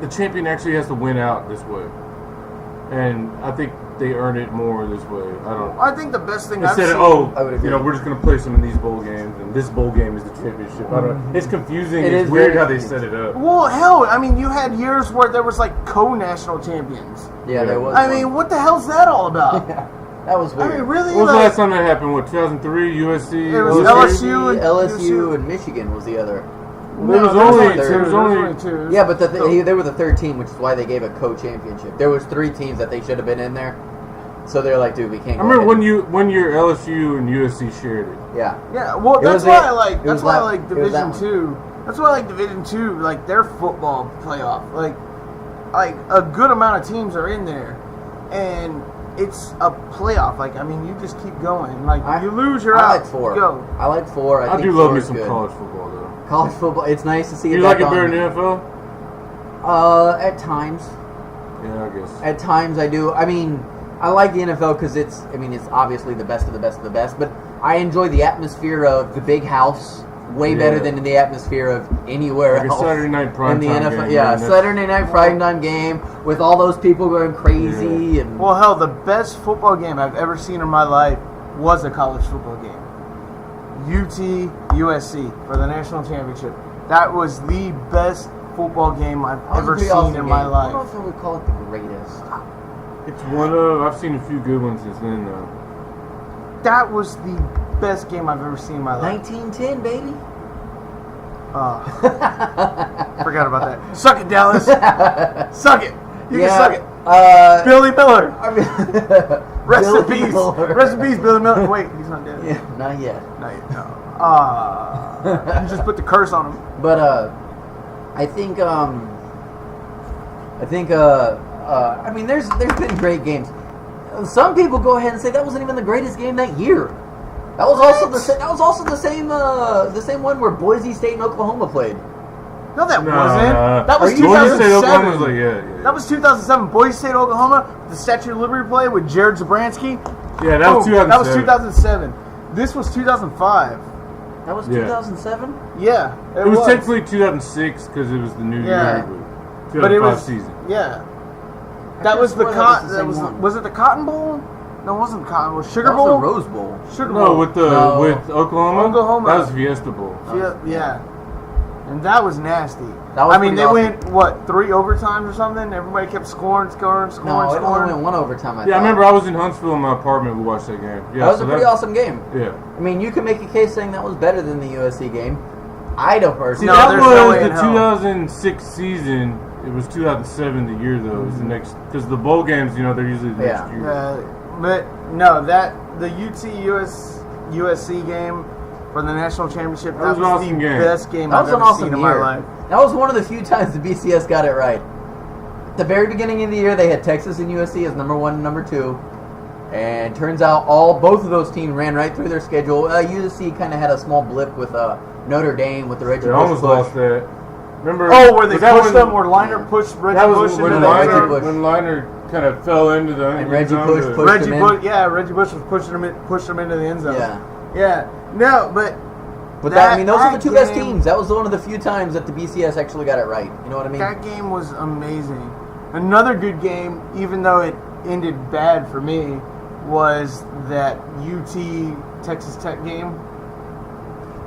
The champion actually has to win out this way, and I think they earn it more this way. I don't. I think the best thing Instead I've of seen. I would agree. we're just gonna play some in these bowl games, and this bowl game is the championship. I don't. It's confusing. It It's is weird very how they confusing. set it up. Well, hell, I mean, you had years where there was like co-national champions. Yeah, there was. I one. mean, what the hell's that all about? That was I weird. mean, really? What was the like, last time that happened? What, 2003? USC? It was LSU? LSU. and Michigan was the other. There was there only. was There was only. two. Yeah, but they were the third team, which is why they gave a co-championship. There was 3 teams that they should have been in there, so they're like, dude, we can't. I remember one year LSU and USC shared it. Yeah. Yeah, well, It that's was why it. I like. It That's was why I that- like it was that Division one. 2. That's why I like Division 2. Like their football playoff. Like a good amount of teams are in there, and it's a playoff. Like I mean, you just keep going. Like you lose, you're I out. like 4. You go. I like 4. I I think do love 4 me is some good. college football though. College football. It's nice to see Do it you back like it better on. than NFL? At times. Yeah, I guess. At times I do. I mean, I like the NFL because it's obviously the best of the best of the best, but I enjoy the atmosphere of the big house way better than the atmosphere of anywhere Like a else. Saturday night prime in the time NFL. game, Yeah, man, that's- Saturday night prime time game with all those people going crazy and Well, hell, the best football game I've ever seen in my life was a college football game. UT USC for the national championship. That was the best football game I've that was a ever pretty seen awesome in game. my I don't know life. if I would call it the greatest. It's one of. I've seen a few good ones since then, though. That was the best game I've ever seen in my life. 1910, baby. Forgot about that. Suck it, Dallas. Suck it. You can suck it. Billy Miller. I mean, Rest in Billy peace. Miller. Rest in peace, Billy Miller. Wait, he's not dead. Yeah, not yet. No. You just put the curse on him. But I think I mean, there's been great games. Some people go ahead and say that wasn't even the greatest game that year. That was also the same one where Boise State and Oklahoma played. No, that No, wasn't. no. That was Are you- Boise State, Oklahoma was 2007. like, yeah. That was 2007. Boise State, Oklahoma. The Statue of Liberty play with Jared Zabransky. Yeah, that was 2007. That was 2007. This was 2005. That was Yeah. 2007. Yeah, It was technically 2006 because it was the new Yeah. year, but but it 2005 was season. Yeah, I that was the could've swore cotton. the That same was one. was it the Cotton Bowl? No, it wasn't Cotton Bowl. Sugar That was Bowl. the Rose Bowl. Sugar No, Bowl. with Oklahoma. Oklahoma. That was Fiesta Bowl. Yeah, and that was nasty. That was I mean, pretty they awesome. went 3 overtimes or something. Everybody kept scoring. No, it only went one overtime. Yeah, I remember I was in Huntsville in my apartment. We watched that game. Yeah, That was so a pretty awesome game. Yeah. I mean, you could make a case saying that was better than the USC game. Idaho See, personally. No, that there's no way was in the hell. 2006 season. It was 2007 the year though. It was the next because the bowl games, they're usually the next Yeah. year. But no, the USC game for the national championship. That was an awesome game. Best game That I've was an ever awesome seen in year. my life. That was one of the few times the BCS got it right. At the very beginning of the year, they had Texas and USC as number 1 and number 2. And turns out both of those teams ran right through their schedule. USC kind of had a small blip with Notre Dame with the Reggie They Bush almost push. lost that. Remember? Oh, where they was that pushed when- them, where Liner pushed Reggie That was Bush when into the Reggie end zone? Bush. When Liner kind of fell into the And end Reggie zone Bush to- pushed Reggie him in. Bush, Reggie Bush was pushed him into the end zone. Yeah. Yeah. No, but But I mean, those are the that two best game- teams. That was one of the few times that the BCS actually got it right. You know what I mean? that game was amazing. Another good game, even though it ended bad for me, was that UT Texas Tech game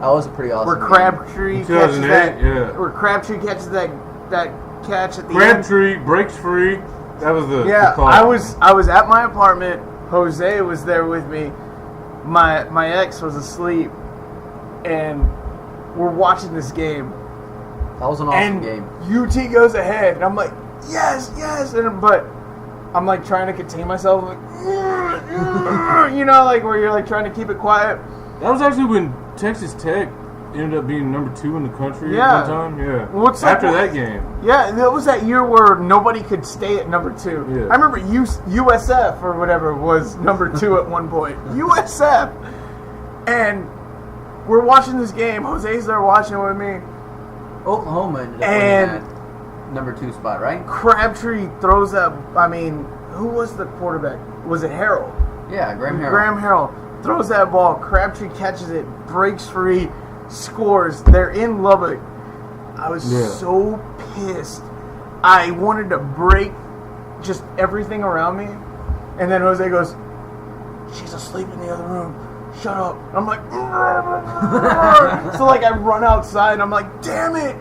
That was a pretty awesome where game. Crabtree In catches 2008, that. yeah. Where Crabtree catches that catch at the end. Crabtree breaks free. That was the Yeah, call. I was at my apartment. Jose was there with me. My ex was asleep, and we're watching this game. That was an awesome And game. UT goes ahead, and I'm like, yes, but I'm like trying to contain myself, like, like where you're like trying to keep it quiet. That was actually when Texas Tech ended up being number 2 in the country Yeah. at one time. Yeah. What's After up- that game. Yeah, that was that year where nobody could stay at number 2. Yeah. I remember USF or whatever was number 2 at one point. USF, and we're watching this game. Jose's there watching with me. Oklahoma ended up And- winning that number 2 spot, right? Crabtree throws up. I mean, who was the quarterback? Was it Harrell? Yeah, Graham Harrell. Graham Harrell throws that ball. Crabtree catches it, breaks free, scores. They're in Lubbock. I was Yeah. so pissed. I wanted to break just everything around me. And then Jose goes, "She's asleep in the other room. Shut up." I'm like, so like I run outside and I'm like, damn it.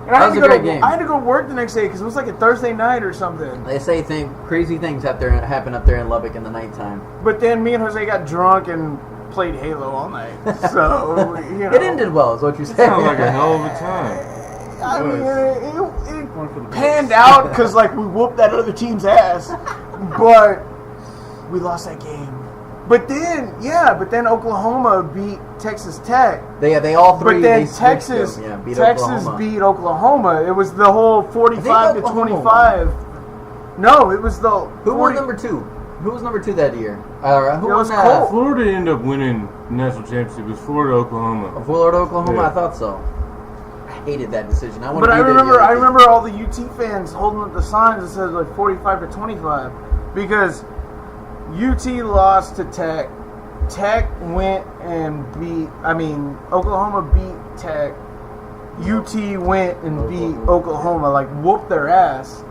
And That was a great game. I had to go work the next day because it was like a Thursday night or something. They say crazy things happen up there in Lubbock in the nighttime. But then me and Jose got drunk and played Halo all night. So, It ended well, is what you're saying. Sounds like a hell of a time. I mean, it panned out because like we whooped that other team's ass, but we lost that game. But then Oklahoma beat Texas Tech. They all three. But then they switched Texas them. Yeah, beat Texas Oklahoma. beat Oklahoma. It was the whole 45 to Oklahoma 25. No, it was the Who won number 2? Who was number 2 that year? Who It won was that? Colt. Florida ended up winning the national championship. It was Florida, Oklahoma. Florida, Oklahoma. Yeah. I thought so. I hated that decision. I But I wanted to be there the remember, other day. all the UT fans holding up the signs that said like 45 to 25 because UT lost to Tech Tech went and beat. I mean, Oklahoma beat Tech. UT went and beat Oklahoma, like whooped their ass.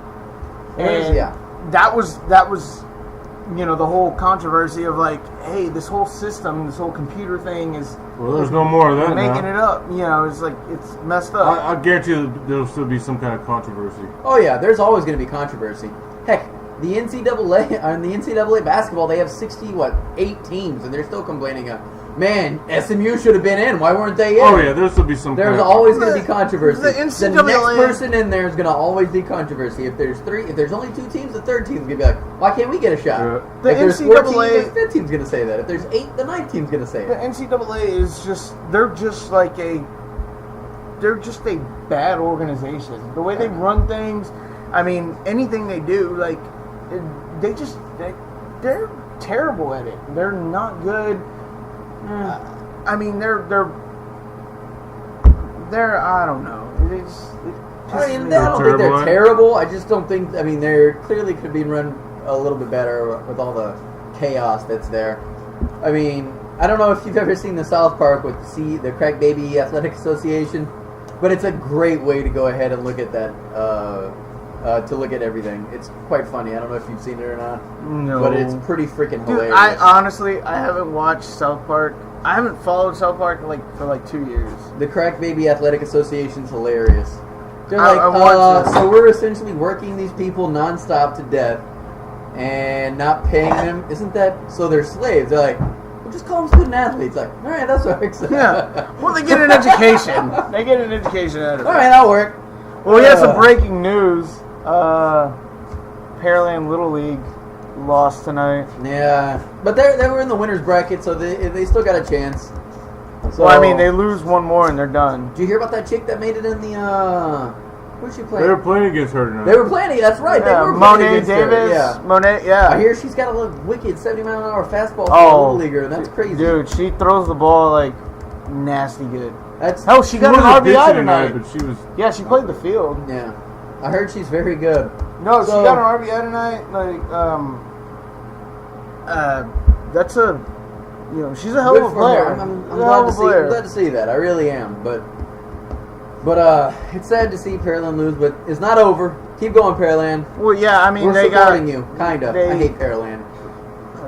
And that was the whole controversy of like, hey, this whole system, this whole computer thing is. Well, there's no more of that making now. it up. It's like it's messed up. I guarantee you there'll still be some kind of controversy. Oh yeah, there's always going to be controversy. Heck, the NCAA basketball, they have 8 teams, and they're still complaining of, man, SMU should have been in. Why weren't they in? Oh yeah, there'll still be some. There's always going to be controversy. The The NCAA next person in there is going to always be controversy. If there's only 2 teams, the third team's going to be like, why can't we get a shot? The If there's 4 teams, NCAA the 5th team's going to say that. If there's 8, the 9th team's going to say The it. NCAA is they're just a bad organization. The way they run things, I mean, anything they do, like, they're terrible at it. They're not good. I mean, they're I don't know. I don't think they're terrible. I just don't think. I mean, they're clearly could be run a little bit better with all the chaos that's there. I mean, I don't know if you've ever seen the South Park with the Crack Baby Athletic Association, but it's a great way to go ahead and look at that. To look at everything, it's quite funny. I don't know if you've seen it or not. No, but it's pretty freaking Dude, hilarious. I haven't watched South Park. I haven't followed South Park for 2 years. The Crack Baby Athletic Association's hilarious. They're I watched this. so we're essentially working these people nonstop to death and not paying them. Isn't that so? They're slaves. They're like, we'll just call them student athletes. Like, all right, that's works. Yeah. Well, they get an education. They get an education out of it. All right, that'll work. Well, we have some breaking news. Pearland Little League lost tonight. Yeah, but they were in the winners bracket, so they still got a chance. So, Well, I mean, they lose one more and they're done. Did you hear about that chick that made it in the? Who's she playing? They were playing against her tonight. They were playing. That's right. Yeah, They were Monet playing against her. Davis. Yeah. Monet, yeah. I hear she's got a wicked 70-mile-an-hour fastball for a Oh, little leaguer. That's crazy. Dude, she throws the ball like nasty good. That's Hell, she got an wasn't RBI pitching tonight. but she was. Yeah, she played the field. yeah. I heard she's very good. No, So- she got an RBI tonight. That's she's a hell Good of a for player. her. I'm She's a hell of a player. glad to see that. I really am. But it's sad to see Pearland lose, but it's not over. Keep going, Pearland. Well, yeah, I mean, We're they supporting got you, kind of. they- I hate Pearland.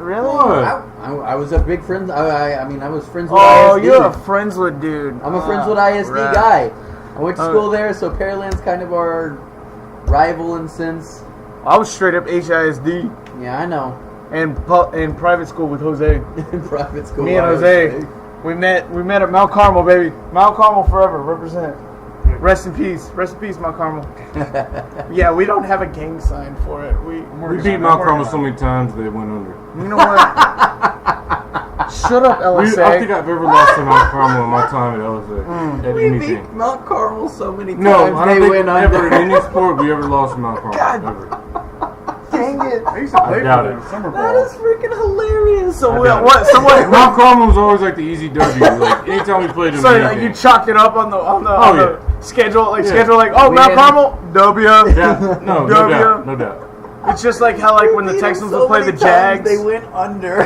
really. What? I was a big friend. I was friends with Oh, ISD. you're a Friendswood dude. I'm a friends with ISD right. guy. I went to Oh. school there, so Pearland's kind of our rival in sense. I was straight up HISD Yeah, I know. and in private school with Jose. In private school. Me and I was Jose, big. we met at Mount Carmel, baby. Mount Carmel forever, represent. Rest in peace, Mount Carmel. Yeah, we don't have a gang sign for it. We beat Mount Carmel so many times they went under. You know what? Shut up, I LSA. think I've ever lost to Mount Carmel in my time at LSA. At We anything. beat Mount Carmel so many times. No, I they don't went think ever under. in any sport we ever lost to Mount Carmel. God. Ever. Dang it. I used to play I for doubt them it. summer That ball. is freaking hilarious. So I what? doubt it. What? So what? Mount Carmel was always like the easy W. Like anytime we played them. So like you chalked it up on the schedule, like Yeah. Mount We Carmel didn't- W. Yeah, no W. doubt, no doubt. It's just like how when the Beat them Texans so would play the many times, Jags. They went under.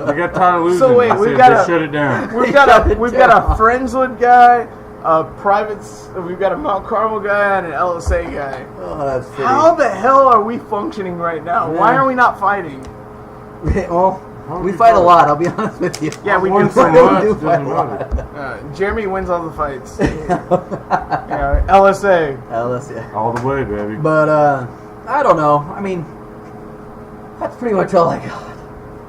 We got tired of losing. So wait, I we've said, got just a- shut it down. We've Shut got it a down. Friendswood guy, a privates. We've got a Mount Carmel guy and an LSA guy. Oh, that's pretty. How the hell are we functioning right now? Why Yeah. are we not fighting? Well, we fight a lot. I'll be honest with you. Yeah, we Won do. so fight. much, do doesn't fight a matter. Jeremy wins all the fights. Yeah, LSA. LSU. All the way, baby. But I don't know. I mean, that's pretty much all I got.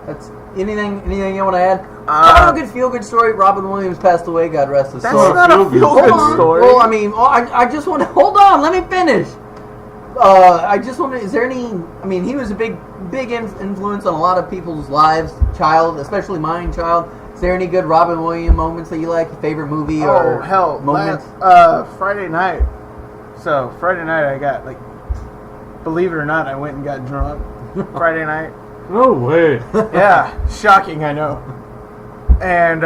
That's anything you want to add? Kind of a good feel-good story. Robin Williams passed away. God rest his That's soul. not a feel-good feel-good story. Hold on. story. Well, I mean, I just want to hold on. Let me finish. I just want to. Is there any? I mean, he was a big influence on a lot of people's lives. Child, especially mine. Child. Is there any good Robin Williams moments that you like? Your favorite movie or Oh hell, moments? Friday night. So Friday night I got believe it or not, I went and got drunk Friday night. No way. Yeah, shocking, I know. And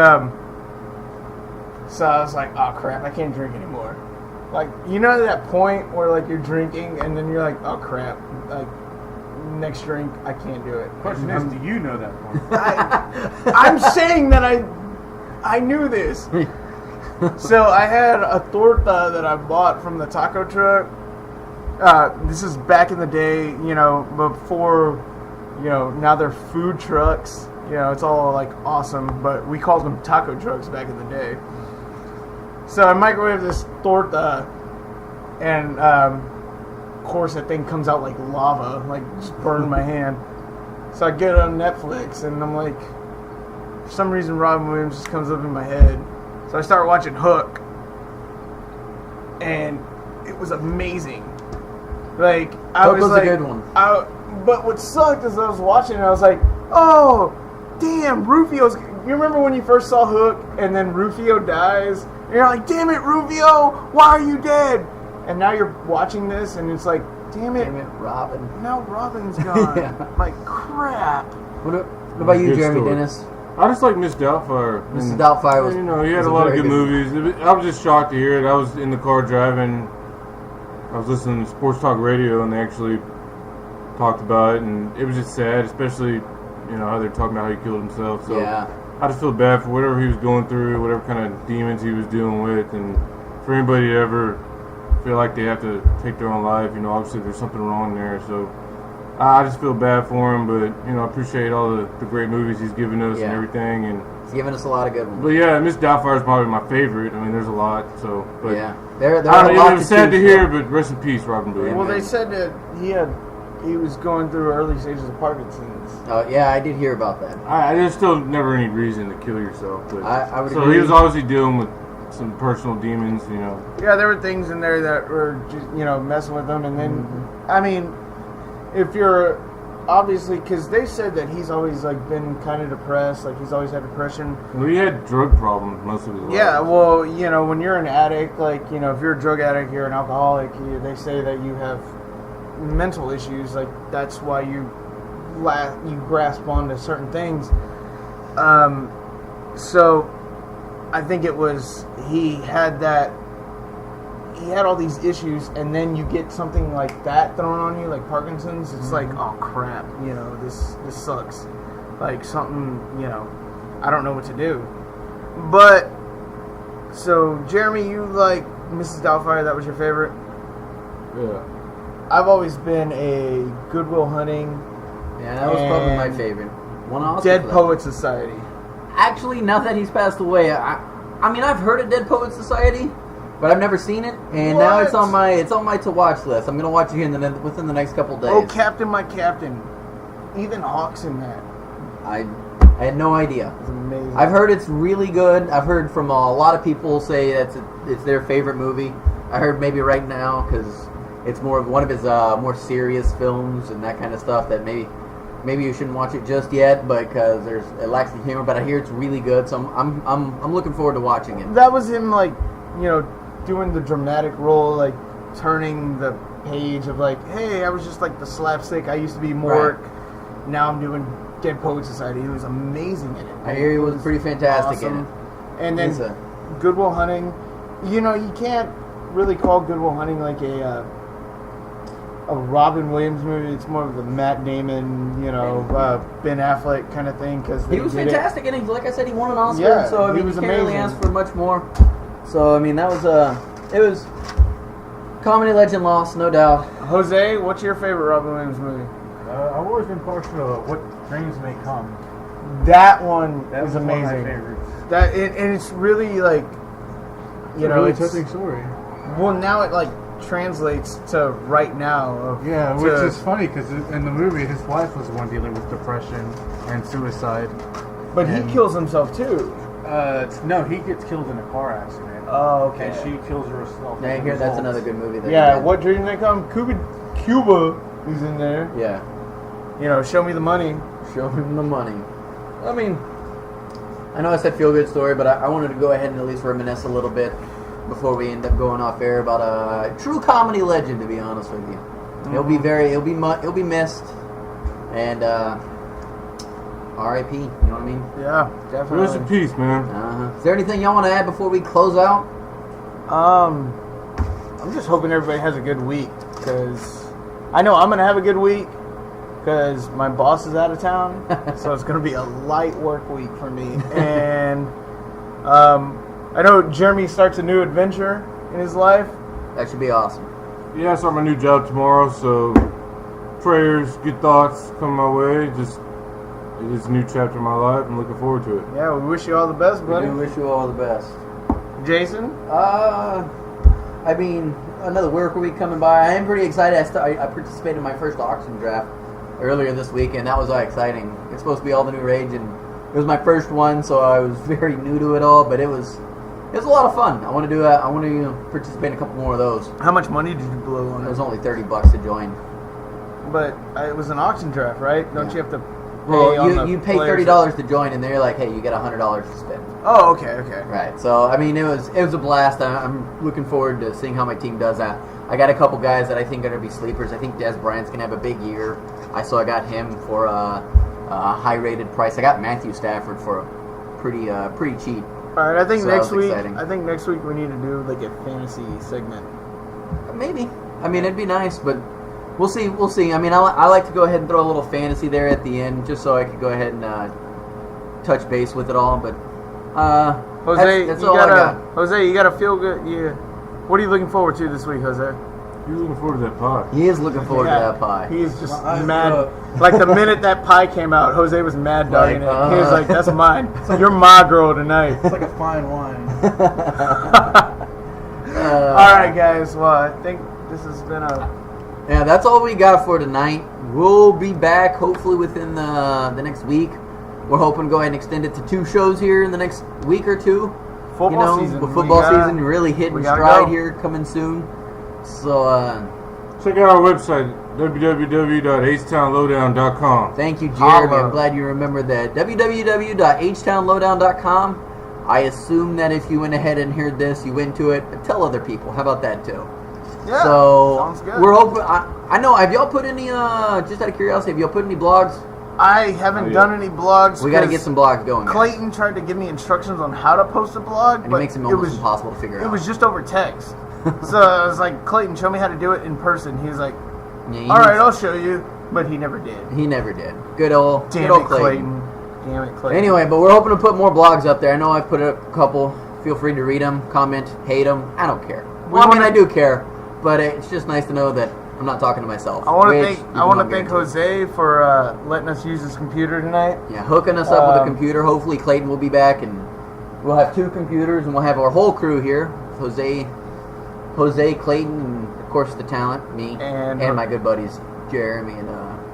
so I was like, oh crap, I can't drink anymore. Like, you know that point where you're drinking and then you're like, oh crap, like next drink, I can't do it. Question is, do you know that one? I'm saying that I knew this. So I had a torta that I bought from the taco truck. This is back in the day, you know, before, you know, now they're food trucks. You know, it's all like awesome, but we called them taco trucks back in the day. So I microwave this torta, and of course that thing comes out like lava, like just burned my hand. So I get it on Netflix, and I'm like, for some reason Robin Williams just comes up in my head. So I start watching Hook, and it was amazing. Like I Hook was was like, a good one. But what sucked is I was watching it, I was like, oh, damn, Rufio's. You remember when you first saw Hook, and then Rufio dies, and you're like, damn it, Rufio, why are you dead? And now you're watching this, and it's like, damn it, Robin. now Robin's gone. Yeah. Like crap. What about you, Good Jeremy story. Dennis? I just like Miss Doubtfire. Mrs. And, Doubtfire was. you know, he had was a lot of very good movies. I was just shocked to hear it. I was in the car driving. I was listening to Sports Talk Radio, and they actually talked about it, and it was just sad, especially, you know, how they're talking about how he killed himself. So Yeah. I just feel bad for whatever he was going through, whatever kind of demons he was dealing with, and for anybody to ever feel like they have to take their own life, you know, obviously there's something wrong there. So I just feel bad for him, but, you know, I appreciate all the great movies he's given us and Yeah. everything. And He's given us a lot of good ones. but yeah, Miss Doubtfire is probably my favorite. I mean, there's a lot. So, but Yeah. There I are don't a know, lot it was to sad to choose hear, from. but rest in peace, Robin Williams. Well, they said that he was going through early stages of Parkinson's. Oh, yeah, I did hear about that. There's still never any reason to kill yourself. But I would so agree. he was obviously dealing with some personal demons, you know. Yeah, there were things in there that were just, you know, messing with him. And then, I mean, if you're obviously, because they said that he's always like been kind of depressed, like he's always had depression. Well, he had drug problems most of his life. Yeah, well, you know, when you're an addict, like, you know, if you're a drug addict, you're an alcoholic, they say that you have mental issues, like that's why you grasp onto certain things. So I think it was he had all these issues, and then you get something like that thrown on you, like Parkinson's. It's like, oh crap, you know, this sucks. Like something, you know, I don't know what to do. But so Jeremy, you like Mrs. Doubtfire? That was your favorite? Yeah. I've always been a Good Will Hunting. Yeah, that was probably my and favorite. One Oscar Dead for that. Poet Society. Actually, now that he's passed away, I mean, I've heard of Dead Poet Society, but I've never seen it, and now it's on my to watch list. I'm gonna watch it here within the next couple days. Oh, Captain, my Captain. Ethan Hawke's in that. I had no idea. It's amazing. I've heard it's really good. I've heard from a lot of people say it's their favorite movie. I heard maybe right now because it's one of his more serious films and that kind of stuff that maybe you shouldn't watch it just yet, but because it lacks the humor. But I hear it's really good, so I'm looking forward to watching it. That was him, like, you know, doing the dramatic role, like turning the page of like, hey, I was just like the slapstick. I used to be Mork. Right. Now I'm doing Dead Poet Society. He was amazing in it. I hear he was pretty fantastic in it. And then Good Will Hunting. You know, you can't really call Good Will Hunting like a Robin Williams movie. It's more of the Matt Damon, you know, Ben Affleck kind of thing. Because he was fantastic, and like I said, he won an Oscar. Yeah, so I mean, was you can't really amazing. ask for much more. So I mean, that was it was comedy legend lost, no doubt. Jose, what's your favorite Robin Williams movie? I've always been partial to What Dreams May Come. That one That is was amazing. one of my favorites. And it's really like, you know, really it's touching story. Well, now it like translates to right now. Which is funny because in the movie, his wife was the one dealing with depression and suicide. But he kills himself too. No, he gets killed in a car accident. Oh, okay. And she kills herself. Yeah, I hear that's another good movie. That Yeah, he did. What Dreams May Come? Cuba is in there. Yeah. You know, Show Me the Money. Show him the money. I mean, I know I said feel good story, but I wanted to go ahead and at least reminisce a little bit before we end up going off air about a true comedy legend. To be honest with you, he'll be missed, and R.I.P. You know what I mean? Yeah, definitely. Rest in peace, man. Is there anything y'all want to add before we close out? I'm just hoping everybody has a good week because I know I'm gonna have a good week. because my boss is out of town, so it's going to be a light work week for me. And I know Jeremy starts a new adventure in his life. That should be awesome. Yeah, I start my new job tomorrow, so prayers, good thoughts come my way. Just it is a new chapter in my life. I'm looking forward to it. Yeah, we wish you all the best, We buddy. do wish you all the best. Jason? I mean, another work week coming by. I am pretty excited. I participated in my first auction draft earlier this week, and that was exciting. It's supposed to be all the new rage, and it was my first one, so I was very new to it all. But it was a lot of fun. I want to do I want to participate in a couple more of those. How much money did you blow on It it? was only $30 to join. But it was an auction draft, right? Don't you have to pay Well, on the you pay players? $30 to join, and they're like, hey, you get $100 to spend. Oh, okay. Right. So I mean, it was a blast. I'm looking forward to seeing how my team does that. I got a couple guys that I think are gonna be sleepers. I think Des Bryant's gonna have a big year. So I got him for a high-rated price. I got Matthew Stafford for a pretty cheap. All right, I think So that next was week. exciting. I think next week we need to do like a fantasy segment. Maybe. I mean, it'd be nice, but we'll see. We'll see. I mean, I like to go ahead and throw a little fantasy there at the end, just so I could go ahead and touch base with it all. But Jose, that's you all I got. Jose, you gotta feel good. Yeah. What are you looking forward to this week, Jose? You're looking forward to that pie. He is looking forward Yeah, to that pie. He is just My eyes mad. are Like the minute that pie came out, Jose was mad dogging Like, it. He was like, "That's mine. You're my girl tonight." It's like a fine wine. All right, guys. Well, I think this has been a. Yeah, that's all we got for tonight. We'll be back hopefully within the next week. We're hoping to go ahead and extend it to 2 shows here in the next week or 2. Football season. With football We gotta- season really hitting we gotta stride go. here coming soon. So Check out our website, www.htownlowdown.com. thank you, Jeremy. Holla. I'm glad you remembered that. www.htownlowdown.com. I assume that if you went ahead and heard this, you went to it. But tell other people. How about that too? Yeah. So sounds good. we're hoping. I know. Have y'all put any? Just out of curiosity, have y'all put any blogs? I haven't Oh, yeah. done any blogs. We got to get 'cause some blogs going. guys. Clayton tried to give me instructions on how to post a blog, And it but makes it it almost was impossible to figure out. it was just over text. So I was like, Clayton, show me how to do it in person. He was like, Yeah, all right, I'll show you. But he never did. He never did. Good old Damn Clayton. it, Clayton. Damn it, Clayton. Anyway, but we're hoping to put more blogs up there. I know I've put up a couple. Feel free to read them, comment, hate them. I don't care. Well, I mean, I do care, but it's just nice to know that I'm not talking to myself. I want to which thank you I can want all to thank guarantee. Jose for letting us use his computer tonight. Yeah, hooking us up with a Um, computer. Hopefully, Clayton will be back, and we'll have 2 computers, and we'll have our whole crew here: Jose, Clayton, and of course the talent, me, And- my good buddies Jeremy, and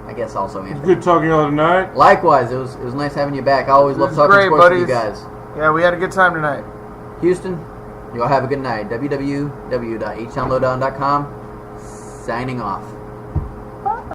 I guess also It's Anthony. good talking to y'all tonight. Likewise, it was nice having you back. I always love This is talking great, sports with you buddies. guys. Yeah, we had a good time tonight. Houston, you all have a good night. www.htownlowdown.com. Signing off.